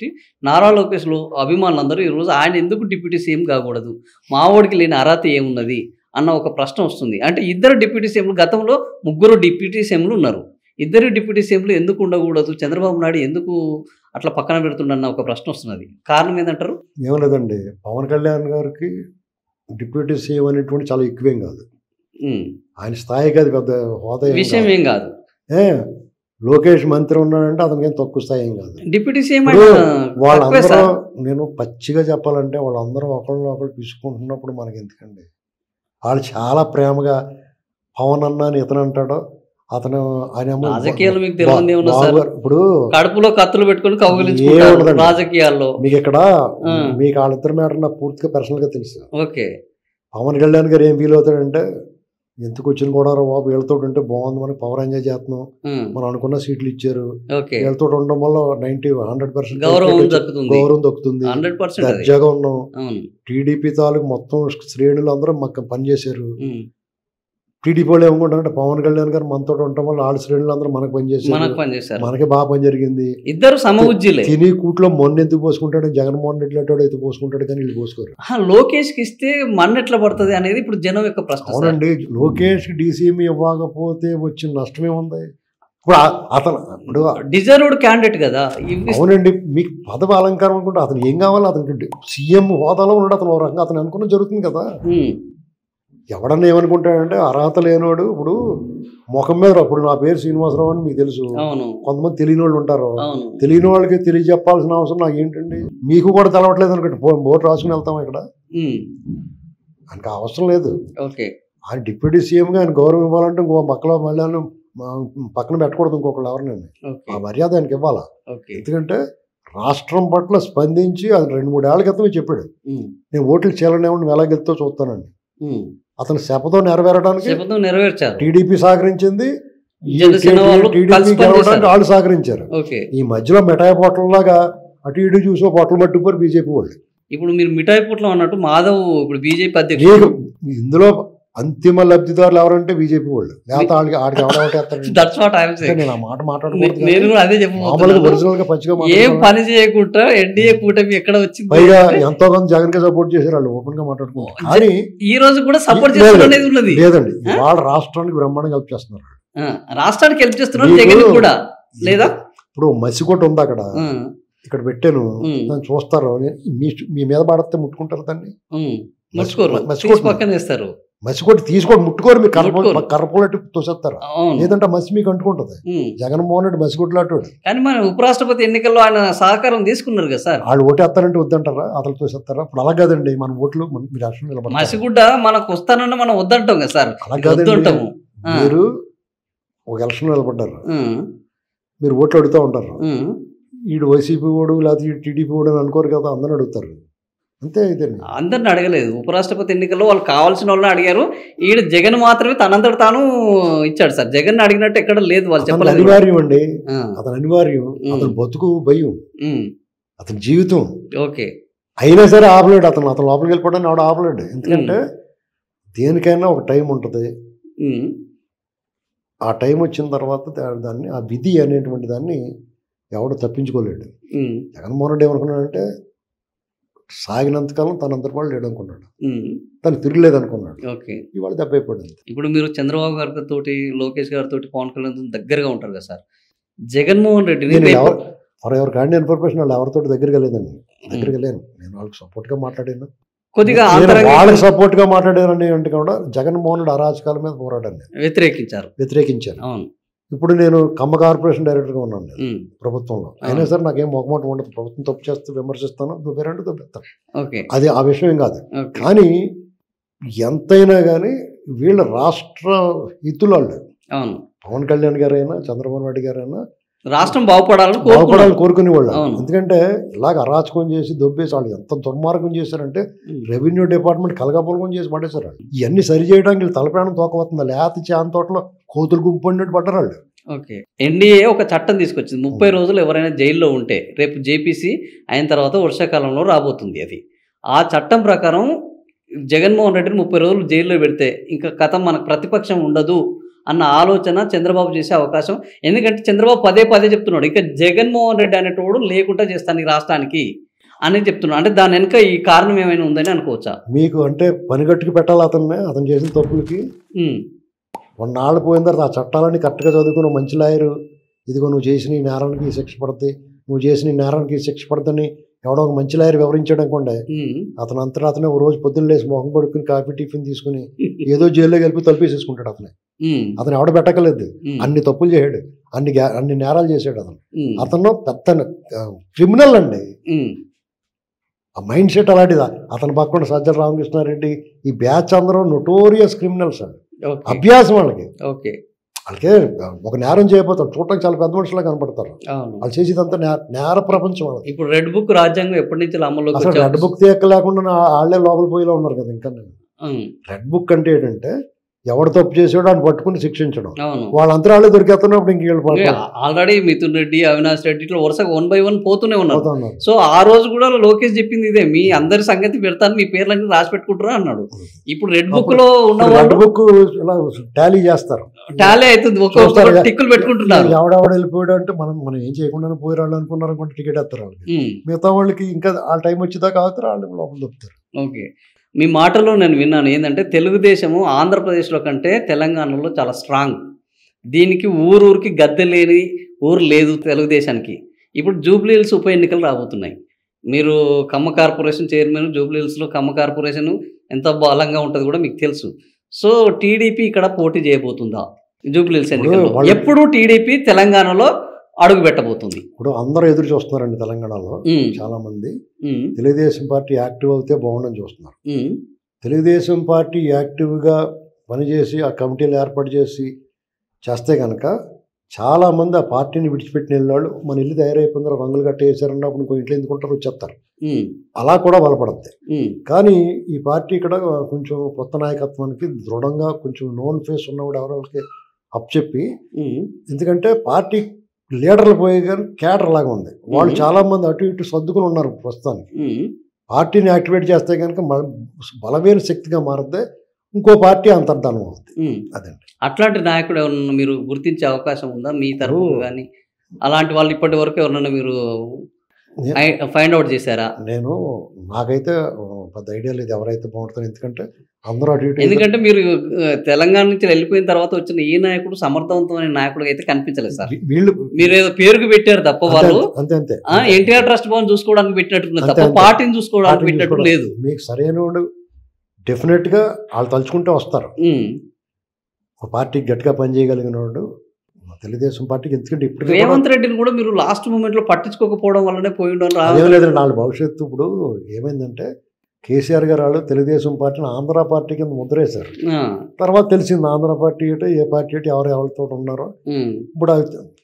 నారా లోకేష్లో అభిమానులందరూ ఈరోజు ఆయన ఎందుకు డిప్యూటీ సీఎం కాకూడదు, మావోడికి లేని అర్హత ఏమున్నది అన్న ఒక ప్రశ్న వస్తుంది. అంటే ఇద్దరు డిప్యూటీ సీఎంలు, గతంలో 3 డిప్యూటీ సీఎంలు ఉన్నారు, ఇద్దరు డిప్యూటీ సీఎంలు ఎందుకు ఉండకూడదు, చంద్రబాబు నాయుడు ఎందుకు అట్లా పక్కన పెడుతుండన్న ఒక ప్రశ్న వస్తున్నది. కారణం ఏంటంటారు? ఏం లేదండి, పవన్ కళ్యాణ్ గారికి డిప్యూటీ సీఎం అనేటువంటి చాలా ఎక్కువేం కాదు, ఆయన స్థాయికి అది పెద్ద హోదా విషయం ఏం కాదు. లోకేష్ మంత్రి ఉన్నాడంటే అతనికి ఏం తక్కువ స్థాయి ఏం కాదు. డిప్యూటీ సీఎం వాళ్ళందరూ, నేను పచ్చిగా చెప్పాలంటే వాళ్ళందరూ ఒకళ్ళు తీసుకుంటున్నప్పుడు మనకి ఎందుకండి, వాళ్ళు చాలా ప్రేమగా పవన్ అన్న అని ఇతను అంటాడో, అతను ఆయన రాజకీయాలు మీకు తెలియదు. ఇప్పుడు కడుపులో కత్తులు పెట్టుకుని కౌగిలించుకుంటారు రాజకీయాల్లో. మీకు ఇక్కడ మీకు వాళ్ళిద్దరు మ్యాటర్ నాకు పూర్తిగా పర్సనల్ గా తెలుసు. ఓకే, పవన్ కళ్యాణ్ గారు ఏం ఫీల్ అవుతాడంటే, ఎందుకు వచ్చిన కూడా బాబు వీళ్ళతో ఉంటే బాగుంది, మనకి పవర్ ఎంజాయ్ చేస్తున్నాం, మనం అనుకున్న సీట్లు ఇచ్చారు, వీళ్ళతో ఉండడం వల్ల 100% గౌరవం దక్కుతుంది, దర్జాగా ఉన్నాం, టీడీపీ తాలూకు మొత్తం శ్రేణులు అందరూ మాకు పనిచేశారు, టీడీపీ వాళ్ళు ఏమనుకుంటారంటే పవన్ కళ్యాణ్ గారు మనతో ఉండటం వల్ల ఆడ శ్రేణులు అందరూ మనకు పనిచేస్తారు, మనకి బాగా పని జరిగింది, ఇద్దరు సమవుజ్జులే. తిని కూట్లో మొన్న ఎందుకు పోసుకుంటాడు, జగన్మోహన్ రెడ్డి లాంటి అయితే పోసుకుంటాడు కానీ వీళ్ళు పోసుకోరు. లోకేష్ కి ఇస్తే మన్ను ఎట్లా పడుతుంది అనేది ఇప్పుడు జనం యొక్క ప్రశ్న. అవునండి, లోకేష్ డీసీఎం ఇవ్వకపోతే వచ్చిన నష్టమే ఉంది. ఇప్పుడు అతను ఇప్పుడు డిజర్వ్డ్ క్యాండిడేట్ కదా. అవునండి, మీకు పదవి అలంకారం అనుకుంటే అతను ఏం కావాలి, అతనికి సీఎం హోదాలో ఉన్నాడు, అతను రకంగా అతను అనుకున్న జరుగుతుంది కదా. ఎవడన్నా ఏమనుకుంటాడంటే అర్హత లేనివాడు ఇప్పుడు ముఖం మీద, ఇప్పుడు నా పేరు శ్రీనివాసరావు అని మీకు తెలుసు, కొంతమంది తెలియని వాళ్ళు ఉంటారు, తెలియని వాళ్ళకి తెలియజెప్పాల్సిన అవసరం నాకు ఏంటండి, మీకు కూడా తెలవట్లేదు అనుకోండి, బోర్డు రాసుకుని వెళ్తాం ఇక్కడ, ఆయనకు అవసరం లేదు. ఆయన డిప్యూటీ సీఎంగా ఆయన గౌరవం ఇవ్వాలంటే ఇంకో పక్కలో మళ్ళీ పక్కన పెట్టకూడదు ఇంకొకళ్ళు ఎవరినండి, ఆ మర్యాద ఆయనకి ఇవ్వాలా. ఎందుకంటే రాష్ట్రం పట్ల స్పందించి అది 2-3 ఏళ్ల క్రితమే చెప్పాడు, నేను ఓట్లు చేయాలనేవాడిని నువ్వు ఎలా గెలుతో చూస్తానండి. అతను శపథం నెరవేర్చారు, టీడీపీ సహకరించింది, వాళ్ళు సహకరించారు. ఈ మధ్యలో మిఠాయి పొట్లలాగా అటు ఇటు చూసి పొట్టలు పట్టుకుపోరు బీజేపీ వాళ్ళు. ఇప్పుడు మీరు మిఠాయి పొట్లు అన్నట్టు మాధవ్ ఇప్పుడు బీజేపీ అధ్యక్షుడు, ఇందులో అంతిమ లబ్ధిదారులు ఎవరంటే బీజేపీ వాళ్ళు, లేకపోతే నేను ఆ మాట మాట్లాడుతున్నాను. పని చేయకుండా ఎన్డీఏ కూటమి ఎక్కడ వచ్చింది, పైగా ఎంతో కొంత జగన్ కి సపోర్ట్ చేశారు వాళ్ళు, ఓపెన్ గా మాట్లాడుకుంటారు. కానీ ఈ రోజు కూడా సపోర్ట్ చేస్తున్నది ఉన్నది లేదండి, వాళ్ళ రాష్ట్రానికి బ్రహ్మాండంగా హెల్ప్ చేస్తున్నారు, రాష్ట్రానికి హెల్ప్ చేస్తున్నారు, జగన్ కూడా లేదా. ఇప్పుడు మసికోట ఉంది అక్కడ, ఇక్కడ పెట్టాను, దాన్ని చూస్తారు, మీ మీద పడితే ముట్టుకుంటారు దాన్ని, పక్కన వేస్తారు, మసికొట్టి తీసుకోండి, ముట్టుకోరు, మీరు కర్రపోలట్టు తోసేస్తారు, లేదంటే మసి మీకు అంటుకుంటది. జగన్మోహన్ రెడ్డి మసికొట్లాడు. కానీ మన ఉపరాష్ట్రపతి ఎన్నికల్లో ఆయన సహకారం తీసుకున్నారు కదా సార్, వాళ్ళు ఓటేస్తారంటే వద్దంటారా, అతను తోసేస్తారా? ఇప్పుడు అలా కాదండి, మన ఓట్లు మీరు రాష్ట్రం నిలబడతారు, మసిగుడ్డ మనకు వస్తానన్నా మనం వద్దంటాం కదా సార్. అలా కాదండి, మీరు ఒక ఎలక్షన్ నిలబడ్డారు, మీరు ఓట్లు అడుగుతూ ఉంటారు, వీడు వైసీపీ ఓడు లేకపోతే టీడీపీ ఓడు అని అనుకోరు కదా, అందరిని అడుగుతారు, అంతే. అయితే అందరిని అడగలేదు, ఉపరాష్ట్రపతి ఎన్నికల్లో వాళ్ళు కావాల్సిన వాళ్ళని అడిగారు, ఈడ జగన్ మాత్రమే తనంతట తాను ఇచ్చాడు సార్, జగన్ అడిగినట్టు ఎక్కడ లేదు, వాళ్ళు చెప్పలేదు. అనివార్యం అండి, అతను అనివార్యం, అతను బతుకు భయం, అతని జీవితం. ఓకే, అయినా సరే ఆపలేడు, అతను లోపలికి వెళ్ళిపోవడానికి ఆవిడ ఆపలేడు. ఎందుకంటే దేనికైనా ఒక టైం ఉంటుంది, ఆ టైం వచ్చిన తర్వాత దాన్ని, ఆ విధి అనేటువంటి దాన్ని ఎవడు తప్పించుకోలేడు. జగన్మోహన్ రెడ్డి ఏమనుకున్నాడంటే సాగినంతకాలం తన అంతర్వాళ్ళు లేడు అనుకున్నాడు, తను తిరగలేదు అనుకున్నాడు, ఇవాళ దెబ్బ అయిపోయింది. ఇప్పుడు మీరు చంద్రబాబు గారితో, లోకేష్ గారితో, పవన్ కళ్యాణ్ దగ్గరగా ఉంటారు కదా సార్, జగన్మోహన్ రెడ్డిని ఎవరు కానీ ఇన్ఫర్మేషన్ వాళ్ళు ఎవరితో దగ్గరగా లేదండి, దగ్గరగా లేను, నేను వాళ్ళకి సపోర్ట్ గా మాట్లాడాను, కొద్దిగా వాళ్ళకి సపోర్ట్ గా మాట్లాడాను అంటే కూడా జగన్మోహన్ రెడ్డి అరాచకాల మీద పోరాడాను, వ్యతిరేకించాను. అవును, ఇప్పుడు నేను కమ్మ కార్పొరేషన్ డైరెక్టర్గా ఉన్నాను ప్రభుత్వంలో, అయినా సరే నాకేం మొహమాటం ఉండదు, ప్రభుత్వం తప్పు చేస్తూ విమర్శిస్తాను, దుబ్బేరంటే దుబ్బేస్తాను, అది ఆ విషయం ఏం కాదు. కానీ ఎంతైనా కానీ వీళ్ళ రాష్ట్ర హితులు వాళ్ళు, పవన్ కళ్యాణ్ గారైనా చంద్రబాబు నాయుడు గారైనా రాష్ట్రం బాగుపడాలని కోరుకునే వాళ్ళు. ఎందుకంటే ఇలాగ అరాచకం చేసి దొబ్బేసి వాళ్ళు ఎంత దుర్మార్గం చేశారంటే రెవెన్యూ డిపార్ట్మెంట్ కలగాపులగం చేసి పడేశారు. ఇవన్నీ సరి చేయడానికి వీళ్ళు తలప్రాణం తోకపోతుంది, లేత చాన్ తోటలో కోతులు గుంపు పడినట్టు పడ్డారు వాళ్ళు. ఓకే, ఎన్డీఏ ఒక చట్టం తీసుకొచ్చింది, 30 రోజులు ఎవరైనా జైల్లో ఉంటే, రేపు జేపీసీ అయిన తర్వాత వర్షాకాలంలో రాబోతుంది అది, ఆ చట్టం ప్రకారం జగన్మోహన్ రెడ్డిని 30 రోజులు జైల్లో పెడితే ఇంకా కథ మనకు ప్రతిపక్షం ఉండదు అన్న ఆలోచన చంద్రబాబు చేసే అవకాశం. ఎందుకంటే చంద్రబాబు పదే చెప్తున్నాడు, ఇక జగన్మోహన్ రెడ్డి అనేటోడు లేకుండా చేస్తాను ఈ రాష్ట్రానికి అని చెప్తున్నాడు. అంటే దాని వెనుక ఈ కారణం ఏమైనా ఉందని అనుకోవచ్చా మీకు? అంటే పనిగట్టుకు పెట్టాలి అతను చేసిన తప్పులకి. కొన్నాళ్ళు పోయిన తర్వాత ఆ చట్టాలన్నీ కరెక్ట్గా చదువుకుని మంచి లాయరు, ఇదిగో నువ్వు చేసిన ఈ నేరానికి శిక్ష పడుతుంది, నువ్వు చేసిన ఈ నేరానికి శిక్ష పడుతుందని ఎవడో ఒక మంచి లాయర్ వివరించాడు అనుకోండి, అతను అంతటా అతనే ఒక రోజు పొద్దున్న లేసి మొహం కొడుకుని కాఫీ టిఫిన్ తీసుకుని ఏదో జైల్లో కలిపి తలుపేసేసుకుంటాడు. అతను ఎవడ పెట్టకలేదు, అన్ని తప్పులు చేశాడు, అన్ని నేరాలు చేశాడు. అతను పెద్ద క్రిమినల్ అండి, ఆ మైండ్ సెట్ అలాంటిదా. అతని పక్కన సజ్జల రామకృష్ణారెడ్డి, ఈ బ్యాచ్ అందరూ నోటోరియస్ క్రిమినల్స్ అండి, అభ్యాసం వాళ్ళకి. వాళ్ళకే ఒక నేరం చేయబోతారు, చూడటానికి చాలా పెద్ద మనుషులా కనపడతారు, వాళ్ళు చేసేదంతా నేర ప్రపంచం. ఇప్పుడు రెడ్ బుక్ రాజ్యాంగం ఎప్పటి నుంచి అమల్లో, అసలు రెడ్ బుక్ తీయక లేకుండా వాళ్ళే లోపల పోయేలా ఉన్నారు కదా. ఇంకా రెడ్ బుక్ అంటే ఏంటంటే ఎవడు తప్పు చేసాడో అని పట్టుకుని శిక్షించడం, అవును. వాళ్ళంతా వాళ్ళే దొరికేస్తున్నప్పుడు ఇంక వీళ్ళు ఆల్రెడీ మిథున్ రెడ్డి, అవినాష్ రెడ్డి ఇట్లా వరుసగా 1 by 1 పోతూనే ఉన్నారు. పోతున్నారు. సో ఆ రోజు కూడా లోకేష్ చెప్పింది ఇదే, మీ అందరి సంగతి పెడతాను, మీ పేర్లన్నీ రాసి పెట్టుకుంటారా అన్నాడు. ఇప్పుడు రెడ్ బుక్ లో ఉన్న రెడ్ బుక్ ఇలా టాలీ చేస్తారు, టాలీ అవుతుంది, ఒక్కొక్క టిక్కులు పెట్టుకుంటున్నారు. ఎవడెవడ వెళ్ళిపోయాడు అంటే మనం ఏం చేయకుండా పోయి వాళ్ళు అనుకున్నారు అనుకుంటే టికెట్ వేస్తారు వాళ్ళకి. మిగతా వాళ్ళకి ఇంకా ఆ టైం వచ్చేదాకా అవుతారు, వాళ్ళు లోపల దొరుకుతారు. ఓకే, మీ మాటలో నేను విన్నాను ఏంటంటే తెలుగుదేశము ఆంధ్రప్రదేశ్లో కంటే తెలంగాణలో చాలా స్ట్రాంగ్, దీనికి ఊరికి గద్దె లేని ఊరు లేదు తెలుగుదేశానికి. ఇప్పుడు జూబ్లీ హిల్స్ ఉప ఎన్నికలు రాబోతున్నాయి, మీరు ఖమ్మ కార్పొరేషన్ చైర్మన్, జూబ్లీ హిల్స్లో ఖమ్మ కార్పొరేషన్ ఎంత బలంగా ఉంటుంది కూడా మీకు తెలుసు. సో టీడీపీ ఇక్కడ పోటీ చేయబోతుందా జూబ్లీ హిల్స్ ఎన్నికల్లో? ఎప్పుడు టీడీపీ తెలంగాణలో అడుగు పెట్టబోతుంది? ఇప్పుడు అందరూ ఎదురు చూస్తున్నారండి తెలంగాణలో, చాలా మంది తెలుగుదేశం పార్టీ యాక్టివ్ అవుతే బాగుండని చూస్తున్నారు. తెలుగుదేశం పార్టీ యాక్టివ్గా పనిచేసి ఆ కమిటీలు ఏర్పాటు చేస్తే కనుక చాలామంది ఆ పార్టీని విడిచిపెట్టిన వాళ్ళు మన ఇల్లు తయారైపోయిందో రంగులు కట్టేసారన్న అప్పుడు ఇంకో ఇంట్లో ఎందుకుంటారు వచ్చేస్తారు, అలా కూడా బలపడద్ది. కానీ ఈ పార్టీ ఇక్కడ కొంచెం కొత్త నాయకత్వానికి దృఢంగా కొంచెం నోన్ ఫేస్ ఉన్నవాడు ఎవరికి అప్పచెప్పి, ఎందుకంటే పార్టీ లీడర్లు పోయే కానీ క్యాడర్ లాగా ఉంది, వాళ్ళు చాలా మంది అటు ఇటు సర్దుకుని ఉన్నారు ప్రస్తుతానికి. పార్టీని యాక్టివేట్ చేస్తే కనుక బలమైన శక్తిగా మారితే ఇంకో పార్టీ అంతర్ధానం అవుతుంది. అదండి, అట్లాంటి నాయకుడు ఎవరన్నా మీరు గుర్తించే అవకాశం ఉందా మీ తరఫు కానీ? అలాంటి వాళ్ళు ఇప్పటి వరకు ఎవరన్నా మీరు ఫైండ్ అవుట్ చేశారా? నాకైతే పెద్ద ఐడియా లేదు ఎవరైతే బాగుంటారు, ఎందుకంటే అందరూ అటు ఇటు. ఎందుకంటే మీరు తెలంగాణ నుంచి వెళ్ళిపోయిన తర్వాత వచ్చిన ఈ నాయకుడు సమర్థవంతమైన నాయకుడు అయితే కనిపించలేదు సార్. మీరు ఏదో పేరుకు పెట్టారు తప్ప, వాళ్ళు అంతే ఎన్టీఆర్ ట్రస్ట్ భవన్ చూసుకోవడానికి పెట్టినట్టున్నారు తప్ప పార్టీని చూసుకోవడానికి పెట్టినట్టు లేదు. మీకు సరైన డెఫినెట్ గా వాళ్ళు తలుచుకుంటే వస్తారు. ఒక పార్టీకి గట్టిగా పనిచేయగలిగిన వాడు తెలుగుదేశం పార్టీకి, ఎందుకంటే ఇప్పుడు రేవంత్ రెడ్డిని కూడా మీరు లాస్ట్ మూమెంట్ లో పట్టించుకోకపోవడం వల్లనే పోయి ఉండడం లేదండి. వాళ్ళ భవిష్యత్తు ఇప్పుడు ఏమైందంటే కేసీఆర్ గారు వాళ్ళు తెలుగుదేశం పార్టీని ఆంధ్ర పార్టీ కింద ముద్రేశారు. తర్వాత తెలిసింది ఆంధ్ర పార్టీ అంటే ఏ పార్టీ అంటే ఎవరితో ఉన్నారో. ఇప్పుడు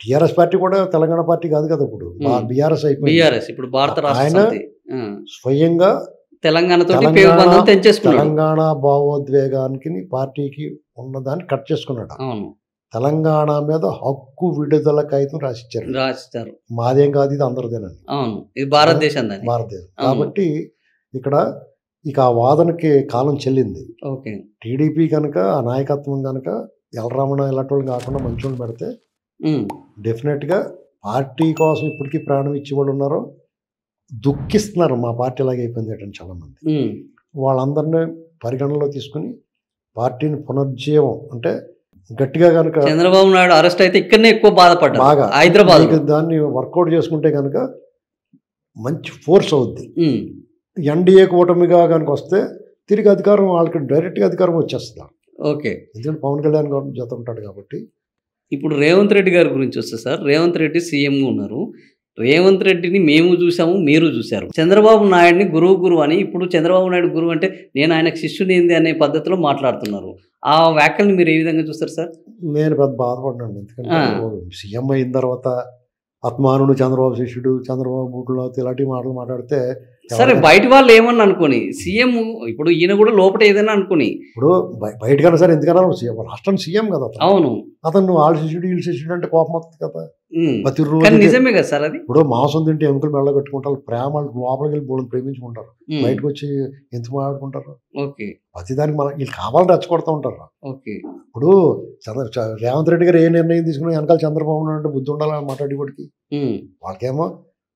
టీఆర్ఎస్ పార్టీ కూడా తెలంగాణ పార్టీ కాదు కదా, ఇప్పుడు బీఆర్ఎస్ అయిపోయింది. ఇప్పుడు ఆయన స్వయంగా తెలంగాణ భావోద్వేగానికి పార్టీకి ఉన్నదాన్ని కట్ చేసుకున్నాడు. తెలంగాణ మీద హక్కు విడుదల కాగితం రాసిచ్చారు. మాదేం కాదు, ఇది అందరిదేనండి, భారతదేశం. కాబట్టి ఇక్కడ ఇక ఆ వాదనకి కాలం చెల్లింది. టీడీపీ కనుక ఆ నాయకత్వం కనుక ఎలరామణ ఇలాంటి వాళ్ళు కాకుండా మంచి వాళ్ళు పెడితే డెఫినెట్గా పార్టీ కోసం ఇప్పటికీ ప్రాణం ఇచ్చేవాళ్ళు ఉన్నారో దుఃఖిస్తున్నారు, మా పార్టీ లాగా అయిపోయింది అంటే చాలామంది. వాళ్ళందరినీ పరిగణనలో తీసుకుని పార్టీని పునర్జీవం అంటే గట్టిగా కనుక చంద్రబాబు నాయుడు అరెస్ట్ అయితే ఇక్కడనే ఎక్కువ బాధపడ్డా బాగా హైదరాబాద్, దాన్ని వర్కౌట్ చేసుకుంటే కనుక మంచి ఫోర్స్ అవుద్ది. ఎన్డీఏ కూటమిగా కనుక వస్తే తిరిగి అధికారం వాళ్ళకి డైరెక్ట్గా అధికారం వచ్చేస్తున్నారు. ఓకే, ఎందుకంటే పవన్ కళ్యాణ్ గారు జత ఉంటాడు కాబట్టి. ఇప్పుడు రేవంత్ రెడ్డి గారి గురించి వస్తే సార్, రేవంత్ రెడ్డి సీఎంగా ఉన్నారు. రేవంత్ రెడ్డిని మేము చూసాము, మీరు చూశారు. చంద్రబాబు నాయుడిని గురువు అని, ఇప్పుడు చంద్రబాబు నాయుడు గురువు అంటే నేను ఆయనకు శిష్యుని ఏంది అనే పద్ధతిలో మాట్లాడుతున్నారు. ఆ వ్యాఖ్యల్ని మీరు ఏ విధంగా చూస్తారు సార్? నేను పెద్ద బాధపడ్డాను, ఎందుకంటే సీఎం అయిన తర్వాత ఆత్మానుడు చంద్రబాబు శిష్యుడు, చంద్రబాబు బూట్లో ఇలాంటి మాటలు మాట్లాడితే సరే బయట వాళ్ళు ఏమన్నా అనుకోని, సీఎం ఇప్పుడు ఈయన కూడా లోపల ఏదైనా అనుకోని, ఇప్పుడు బయటకన్నా సరే ఎందుకన్నా రాష్ట్రం సీఎం కదా. అవును, అతను వాళ్ళ శిష్యుడు వీళ్ళ శిష్యుడు అంటే కోపం వస్తుంది కదా. నిజమే కదా సార్ అది. ఇప్పుడు మాంసం తింటే ఎముకలు మెళ్ళ కట్టుకుంటారు, ప్రేమ లోపలికి వెళ్ళి బోళ్ళని ప్రేమించుకుంటారు, బయటకు వచ్చి ఎందుకు మాట్లాడుకుంటారు. ఓకే, ప్రతిదానికి మనం వీళ్ళు కావాలని రెచ్చగొడుతూ ఉంటారు. ఓకే, ఇప్పుడు రేవంత్ రెడ్డి గారు ఏ నిర్ణయం తీసుకుని వెనకాల చంద్రబాబు నాయుడు బుద్ధి ఉండాలని మాట్లాడేవాడికి, వాళ్ళకేమో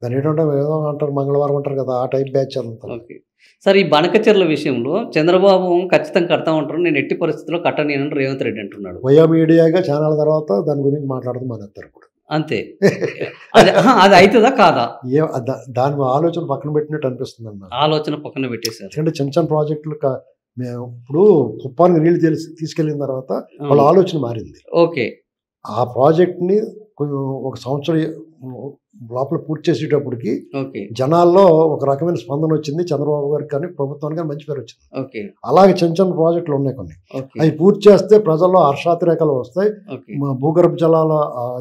దాని ఏంటంటే ఏదో అంటారు మంగళవారం అంటారు కదా, ఆ టైప్ బ్యాచ్ అంతా. ఓకే సార్, ఈ బనకచెర్ల విషయంలో చంద్రబాబు ఖచ్చితంగా కడతా ఉంటారు, నేను ఎట్టి పరిస్థితుల్లో కట్టని రేవంత్ రెడ్డి అంటున్నాడు. వయా మీడియాగా ఛానల్ తర్వాత దాని గురించి మాట్లాడుతూ మానేస్తారు ఇప్పుడు. అంతే, అది అవుతుందా కాదా? దాని ఆలోచన పక్కన పెట్టినట్టు అనిపిస్తుంది అన్న, ఆలోచన పక్కన పెట్టేశారు. ఎందుకంటే చిన్న చిన్న ప్రాజెక్టులు ఇప్పుడు కుప్పానికి నీళ్ళు తీసుకెళ్ళిన తర్వాత వాళ్ళ ఆలోచన మారింది. ఓకే, ఆ ప్రాజెక్ట్ని ఒక సంవత్సరం లోపల పూర్తి చేసేటప్పటికి ఓకే జనాల్లో ఒక రకమైన స్పందన వచ్చింది. చంద్రబాబు గారికి కానీ ప్రభుత్వానికి కానీ మంచి పేరు వచ్చింది. ఓకే అలాగే చిన్న చిన్న ప్రాజెక్టులు ఉన్నాయి కొన్ని. ఓకే అవి పూర్తి చేస్తే ప్రజల్లో హర్షాతిరేకాలు వస్తాయి. ఓకే భూగర్భ జలాల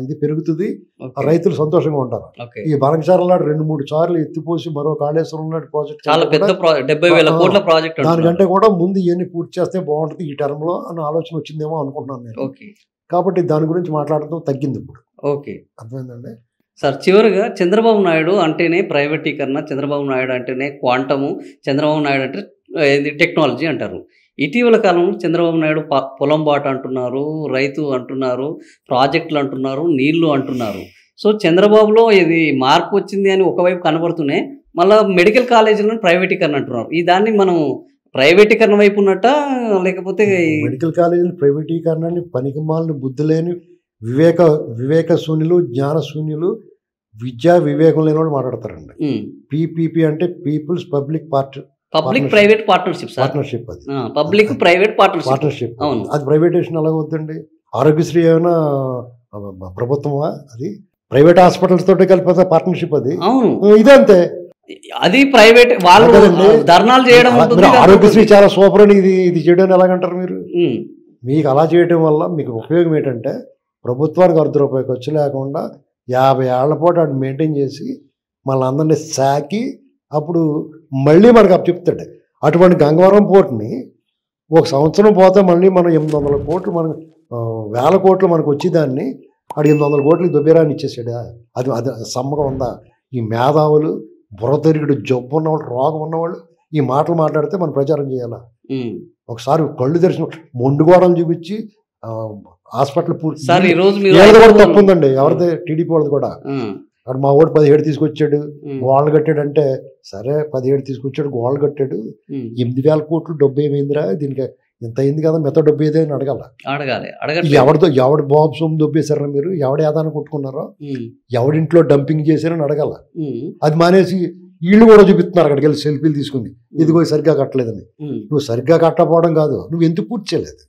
ఇది పెరుగుతుంది. ఓకే రైతులు సంతోషంగా ఉంటారు. ఓకే ఈ బనకచర్ల నాడు 2-3 సార్లు ఎత్తిపోసి మరో కాళేశ్వరం నాటి ప్రాజెక్ట్ చాలా పెద్ద 70,000 కోట్ల ప్రాజెక్ట్ దానికంటే కూడా ముందు ఇవన్నీ పూర్తి చేస్తే బాగుంటుంది ఈ టర్మ్ లో అన్న ఆలోచన వచ్చిందేమో అనుకుంటున్నాను నేను. ఓకే కాబట్టి దాని గురించి మాట్లాడటం తగ్గింది ఇప్పుడు. ఓకే అర్థమైందండి. సార్ చివరిగా చంద్రబాబు నాయుడు అంటేనే ప్రైవేటీకరణ, చంద్రబాబు నాయుడు అంటేనే క్వాంటము, చంద్రబాబు నాయుడు అంటే టెక్నాలజీ అంటారు. ఇటీవల కాలంలో చంద్రబాబు నాయుడు పొలం బాట అంటున్నారు, రైతు అంటున్నారు, ప్రాజెక్టులు అంటున్నారు, నీళ్లు అంటున్నారు. సో చంద్రబాబులో ఇది మార్పు వచ్చింది అని ఒకవైపు కనబడుతూనే మళ్ళీ మెడికల్ కాలేజీలను ప్రైవేటీకరణ అంటున్నారు. ఈ దాన్ని మనం ప్రైవేటీకరణ వైపు ఉన్నట్ట లేకపోతే మెడికల్ కాలేజీలు ప్రైవేటీకరణని పనికిమాలిన బుద్ధి లేని వివేక శూన్యులు, జ్ఞాన శూన్యులు, విద్యా వివేకం లేని వాళ్ళు మాట్లాడతారండి. పీపీపీ అంటే people's public public private partnership. అది పబ్లిక్ ప్రైవేట్ పార్ట్నర్షిప్. అవును, అది ప్రైవేటేషన్ ఎలాగవుతుందండి? ఆరోగ్యశ్రీ ఏమైనా ప్రభుత్వమా? అది ప్రైవేట్ హాస్పిటల్స్ తోటి కలిపి పార్ట్నర్షిప్. అది అవును, ఇదంతే. అది ప్రైవేట్ వాళ్ళు ధర్నాలు చేయడం. ఆరోగ్యశ్రీ చాలా సూపర్ అని ఇది చేయడం ఎలాగంటారు మీరు? మీకు అలా చేయడం వల్ల మీకు ఉపయోగం ఏంటంటే ప్రభుత్వానికి ₹1 ఖర్చు లేకుండా 50 ఏళ్ల పాటు వాడు మెయింటైన్ చేసి మళ్ళీ అందరినీ సాకి అప్పుడు మళ్ళీ మనకు అప్పు చెప్తాడు. అటువంటి గంగవరం పోర్టుని 1 సంవత్సరం పోతే మళ్ళీ మనం 800 కోట్లు, మనం 1000 కోట్లు మనకు వచ్చేదాన్ని ఆడు 800 కోట్లు దుబ్బేరాన్ని ఇచ్చేసాడా? అది సమ్మగా ఉందా? ఈ మేధావులు, బుర్రతిరుగుడు, జబ్బు ఉన్నవాళ్ళు, రోగం ఉన్నవాళ్ళు ఈ మాటలు మాట్లాడితే మనం ప్రచారం చేయాలా? ఒకసారి కళ్ళు తెరిచిన మొండుగోడలు చూపించి హాస్పిటల్ పూర్తి కూడా తప్పు ఉందండి. ఎవరిది? టీడీపీ వాళ్ళది కూడా. అక్కడ మా ఓటు 17 తీసుకొచ్చాడు, గోళ్ళు కట్టాడంటే సరే 17 తీసుకొచ్చాడు, గోళ్ళు కట్టాడు. 8,000 కోట్లు డబ్బు ఏమైందిరా దీనికి? ఇంత అయింది కదా, మిగతా డబ్బు ఏదే అని అడగాలి. ఎవడి బాబు సొమ్ము దొబ్బేశారా మీరు? ఎవడి ఆదాన్ని కొట్టుకున్నారో, ఎవడింట్లో డంపింగ్ చేశారని అడగాల. అది మానేసి వీళ్ళు కూడా చూపిస్తున్నారు అక్కడికి వెళ్ళి సెల్ఫీలు తీసుకుని, ఇదిగో సరిగ్గా కట్టలేదని. నువ్వు సరిగ్గా కట్టకపోవడం కాదు, నువ్వు ఎందుకు పూర్తి చేయలేదు?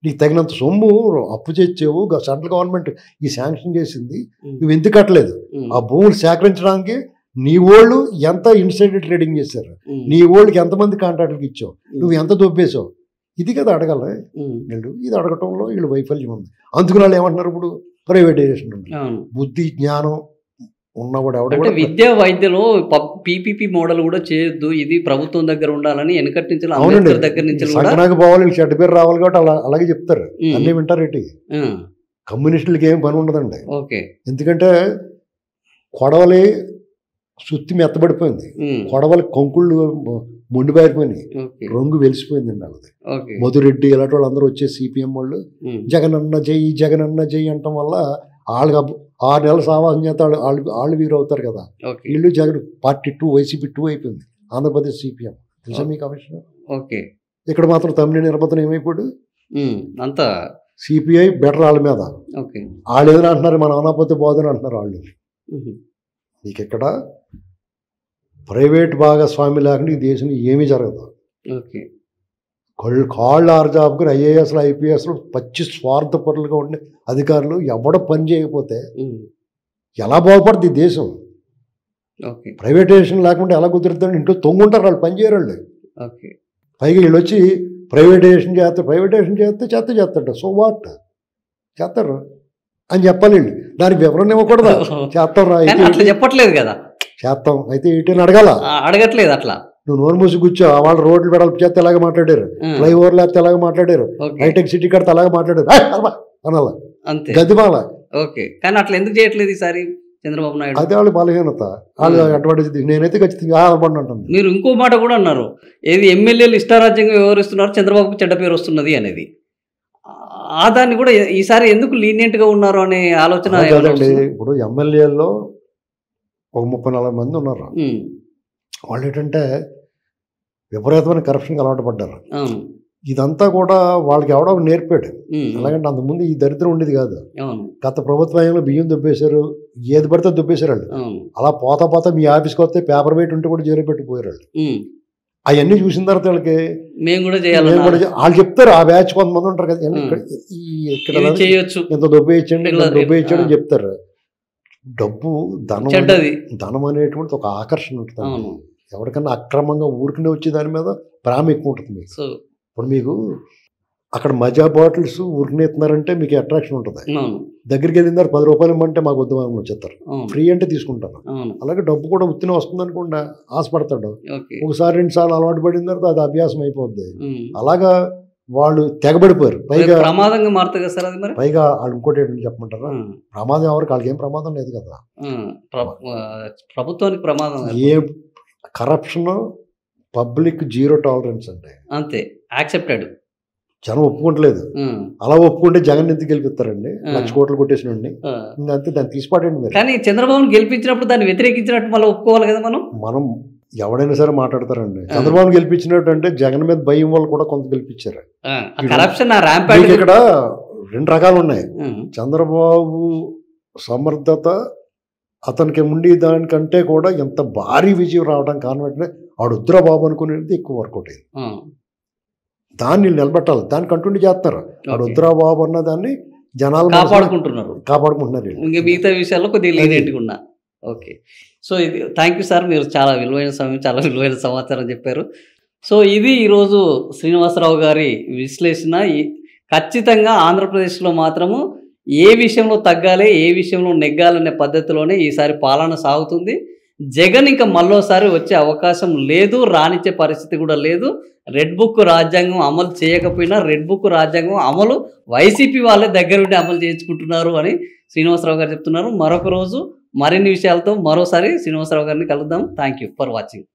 నీకు తగినంత సొమ్ము అప్పు చేసావు, సెంట్రల్ గవర్నమెంట్ ఈ శాంక్షన్ చేసింది, నువ్వు ఎందుకు కట్టలేదు? ఆ భూములు సేకరించడానికి నీ వాళ్ళు ఎంత ఇన్సైడర్ ట్రేడింగ్ చేశారు, నీ వాళ్ళకి ఎంతమంది కాంట్రాక్టులకు ఇచ్చావు, నువ్వు ఎంత దొబ్బేసావు? ఇది కదా అడగాల వీళ్ళు. ఇది అడగటంలో వీళ్ళు వైఫల్యం ఉంది. అందుకు వాళ్ళు ఏమంటున్నారు ఇప్పుడు? ప్రైవేటైజేషన్ ఉంది. బుద్ధి జ్ఞానం ఉన్నవాడు ఎవడ విద్యా వైద్యలో పీపీపీ మోడల్ కూడా చేయొద్దు, ఇది ప్రభుత్వం దగ్గర ఉండాలని వెనకటి నుంచి దగ్గర నుంచి సంగనాకి పోవాలి, చెడ్డ పేరు రావాలి కాబట్టి అలాగే చెప్తారు. అన్నీ వింటారు ఏంటి? కమ్యూనిస్టులకి ఏం పని ఉండదండి. ఎందుకంటే కొడవలి సుత్తి మెత్తబడిపోయింది, కొడవలి కంకుళ్ళు మొండిబారిపోయినాయి, రంగు వెలిసిపోయిందండి వాళ్ళది. మధురెడ్డి ఇలాంటి వాళ్ళు అందరూ వచ్చే సిపిఎం వాళ్ళు జగనన్న జై జగనన్న జై అంటం వల్ల వాళ్ళకి 6 నెలల సావాసం చేత వాళ్ళు వీరు అవుతారు కదా. వీళ్ళు జగన్ పార్టీ 2 వైసీపీ 2 అయిపోయింది. ఆంధ్రప్రదేశ్ సిపిఎం తెలుసా మీకు ఆ విషయం? ఇక్కడ మాత్రం తమిళ నిర్మతం ఏమైపోయాడు? అంతా సిపిఐ బెటర్ వాళ్ళ మీద. వాళ్ళు ఏదైనా అంటున్నారు, మన అనాపతి బాధని అంటున్నారు వాళ్ళు. మీకు ఇక్కడ ప్రైవేట్ భాగస్వామి లేకుండా ఈ దేశంలో ఏమీ జరగదు. కాళ్ళు ఆర్జాబుకుని ఐఏఎస్లు ఐపీఎస్లు పచ్చి స్వార్థపరులుగా ఉండే అధికారులు ఎవడ పని చేయకపోతే ఎలా బాగుపడుతుంది ఈ దేశం? ప్రైవేటైజేషన్ లేకుండా ఎలా కుదురుతుంది? ఇంట్లో తొంగుంటారు వాళ్ళు, పని చేయరు వాళ్ళు. పైగా వీళ్ళు వచ్చి ప్రైవేటైజేషన్ చేస్తాడు. సో వాట్ చేస్తారు అని చెప్పాలి వీళ్ళు. దానికి వివరణ ఇవ్వకూడదా? చేస్తారా? చెప్పట్లేదు కదా. చేస్తాం అయితే ఏంటని అడగట్లేదు. అట్లా నువ్వు నోరు మూసి కూర్చో. వాళ్ళు రోడ్లు వెడల్పు చేస్తే ఎలాగ మాట్లాడారు, ఫ్లైఓవర్లు వేస్తే ఎలాగ మాట్లాడారు, హైటెక్ సిటీ కడితే అలాగే మాట్లాడారు అనాల, అంతే గదిమాల. కానీ అట్లా ఎందుకు చేయట్లేదు ఈసారి చంద్రబాబు నాయుడు? అదే వాళ్ళు బలహీనత, వాళ్ళు అడ్వాంటేజ్. నేనైతే ఖచ్చితంగా అంటాను. మీరు ఇంకో మాట కూడా అన్నారు, ఏది ఎమ్మెల్యేలు ఇష్టారాజ్యంగా వ్యవహరిస్తున్నారు, చంద్రబాబుకు చెడ్డ పేరు వస్తున్నది అనేది. ఆ దాన్ని కూడా ఈసారి ఎందుకు లీనియంట్ గా ఉన్నారు అనే ఆలోచన. ఇప్పుడు ఎమ్మెల్యేల్లో ఒక 30-40 మంది ఉన్నారు. వాళ్ళు ఏంటంటే విపరీతమైన కరప్షన్కి అలవాటు పడ్డారు. ఇదంతా కూడా వాళ్ళకి ఎవడో నేర్పాడు. అలాగంటే అంతకుముందు ఈ దరిద్రం ఉండేది కాదు. గత ప్రభుత్వంలో బియ్యం దుబ్బేశారు, ఏది పడితే దుబ్బేశారు వాళ్ళు. అలా పోతా మీ ఆఫీస్కి వస్తే పేపర్ వెయిట్ ఉంటే కూడా జైలు పెట్టిపోయారు వాళ్ళు. అవన్నీ చూసిన తర్వాత వాళ్ళకి మేము కూడా చేయాలి వాళ్ళు చెప్తారు. ఆ బ్యాచ్ కొంతమంది ఉంటారు కదా, ఇక్కడ ఇంత దుబ్బేయించండి, ఇంత దుబ్బేయించాడు అని చెప్తారు. డబ్బు ధనం చెడ్డది. ధనం అనేటువంటి ఒక ఆకర్షణ ఉంటుంది. అవును. ఎవరికన్నా అక్రమంగా ఊరికనే వచ్చే దాని మీద ప్రేమ ఎక్కువ ఉంటుంది మీకు. సో ఇప్పుడు మీకు అక్కడ మజా బాటిల్స్ ఊరికనే ఇస్తున్నారంటే మీకు అట్రాక్షన్ ఉంటుంది. అవును. దగ్గరికి వెళ్ళిన తర్వాత 10 రూపాయలు ఇమ్మంటే మాకు వద్దు అని వచ్చేస్తారు. అవును. ఫ్రీ అంటే తీసుకుంటారు. అవును. అలాగే డబ్బు కూడా ఉత్తినే వస్తుంది అనుకోండి, ఆశపడతాడు. ఓకే. ఒకసారి 2 సార్లు అలవాటు పడిన తర్వాత అది అభ్యాసం అయిపోద్ది. ఉమ్. అలాగా వాళ్ళు తెగబడిపోయారు. పైగా ప్రమాదంగా మారుతుంది కదా సార్ అది మరి. పైగా వాళ్ళు ఇంకోటి ఏంటంటే చెప్పమంటారా, ఉమ్. ప్రమాదం ఎవరికి వాళ్ళకి ఏం ప్రమాదం లేదు కదా. ఉమ్. ప్రభుత్వానికి ప్రమాదం లేదు. ఏ కరప్షన్ పబ్లిక్ జీరో టాలరెన్స్ అండి. అంతే, యాక్సెప్టెడ్. జనం ఒప్పుకుంటలేదు. అలా ఒప్పుకుంటే జగన్ ఎందుకు గెలిపిస్తారండి? 1,00,000 కోట్లు కొట్టేసినండి అంతే, దాన్ని తీసిపాడండి మీరు. కానీ చంద్రబాబును గెలిపించినప్పుడు దాన్ని వ్యతిరేకించినట్టు మళ్ళీ ఒప్పుకోవాలి కదా మనం ఎవడైనా సరే మాట్లాడతారండి. చంద్రబాబు గెలిపించినట్టు అంటే జగన్ మీద భయం వల్ల కూడా కొంత గెలిపించారు. కరప్షన్ ఇక్కడ 2 రకాలు ఉన్నాయి. చంద్రబాబు సమర్థత, అతనికి ఉండి దానికంటే కూడా ఎంత భారీ విజయం రావడం కారణం అంటే ఆడు ఉద్రబాబు అనుకునేది ఎక్కువ వర్కౌట్ అయింది. దాన్ని నిలబెట్టాలి, దాన్ని కంటిన్యూ చేస్తారు. ఆడు ఉద్రబాబు అన్న దాన్ని జనాలు కాపాడుకుంటున్నారు. ఇంకా మిగతా విషయాల్లో కొద్దిగా లీనియంట్గా ఉన్నా. ఓకే. సో ఇది థ్యాంక్ యూ సార్, మీరు చాలా విలువైన సమయం, చాలా విలువైన సమాచారం చెప్పారు. సో ఇది ఈరోజు శ్రీనివాసరావు గారి విశ్లేషణ. ఖచ్చితంగా ఆంధ్రప్రదేశ్లో మాత్రము ఏ విషయంలో తగ్గాలి, ఏ విషయంలో నెగ్గాలనే పద్ధతిలోనే ఈసారి పాలన సాగుతుంది. జగన్ ఇంకా మళ్ళోసారి వచ్చే అవకాశం లేదు, రానిచ్చే పరిస్థితి కూడా లేదు. రెడ్ బుక్ రాజ్యాంగం అమలు చేయకపోయినా రెడ్ బుక్ రాజ్యాంగం అమలు వైసీపీ వాళ్ళే దగ్గరుండి అమలు చేయించుకుంటున్నారు అని శ్రీనివాసరావు గారు చెప్తున్నారు. మరొక రోజు మరిన్ని విషయాలతో మరోసారి శ్రీనివాసరావు గారిని కలుద్దాం. Thank you for watching.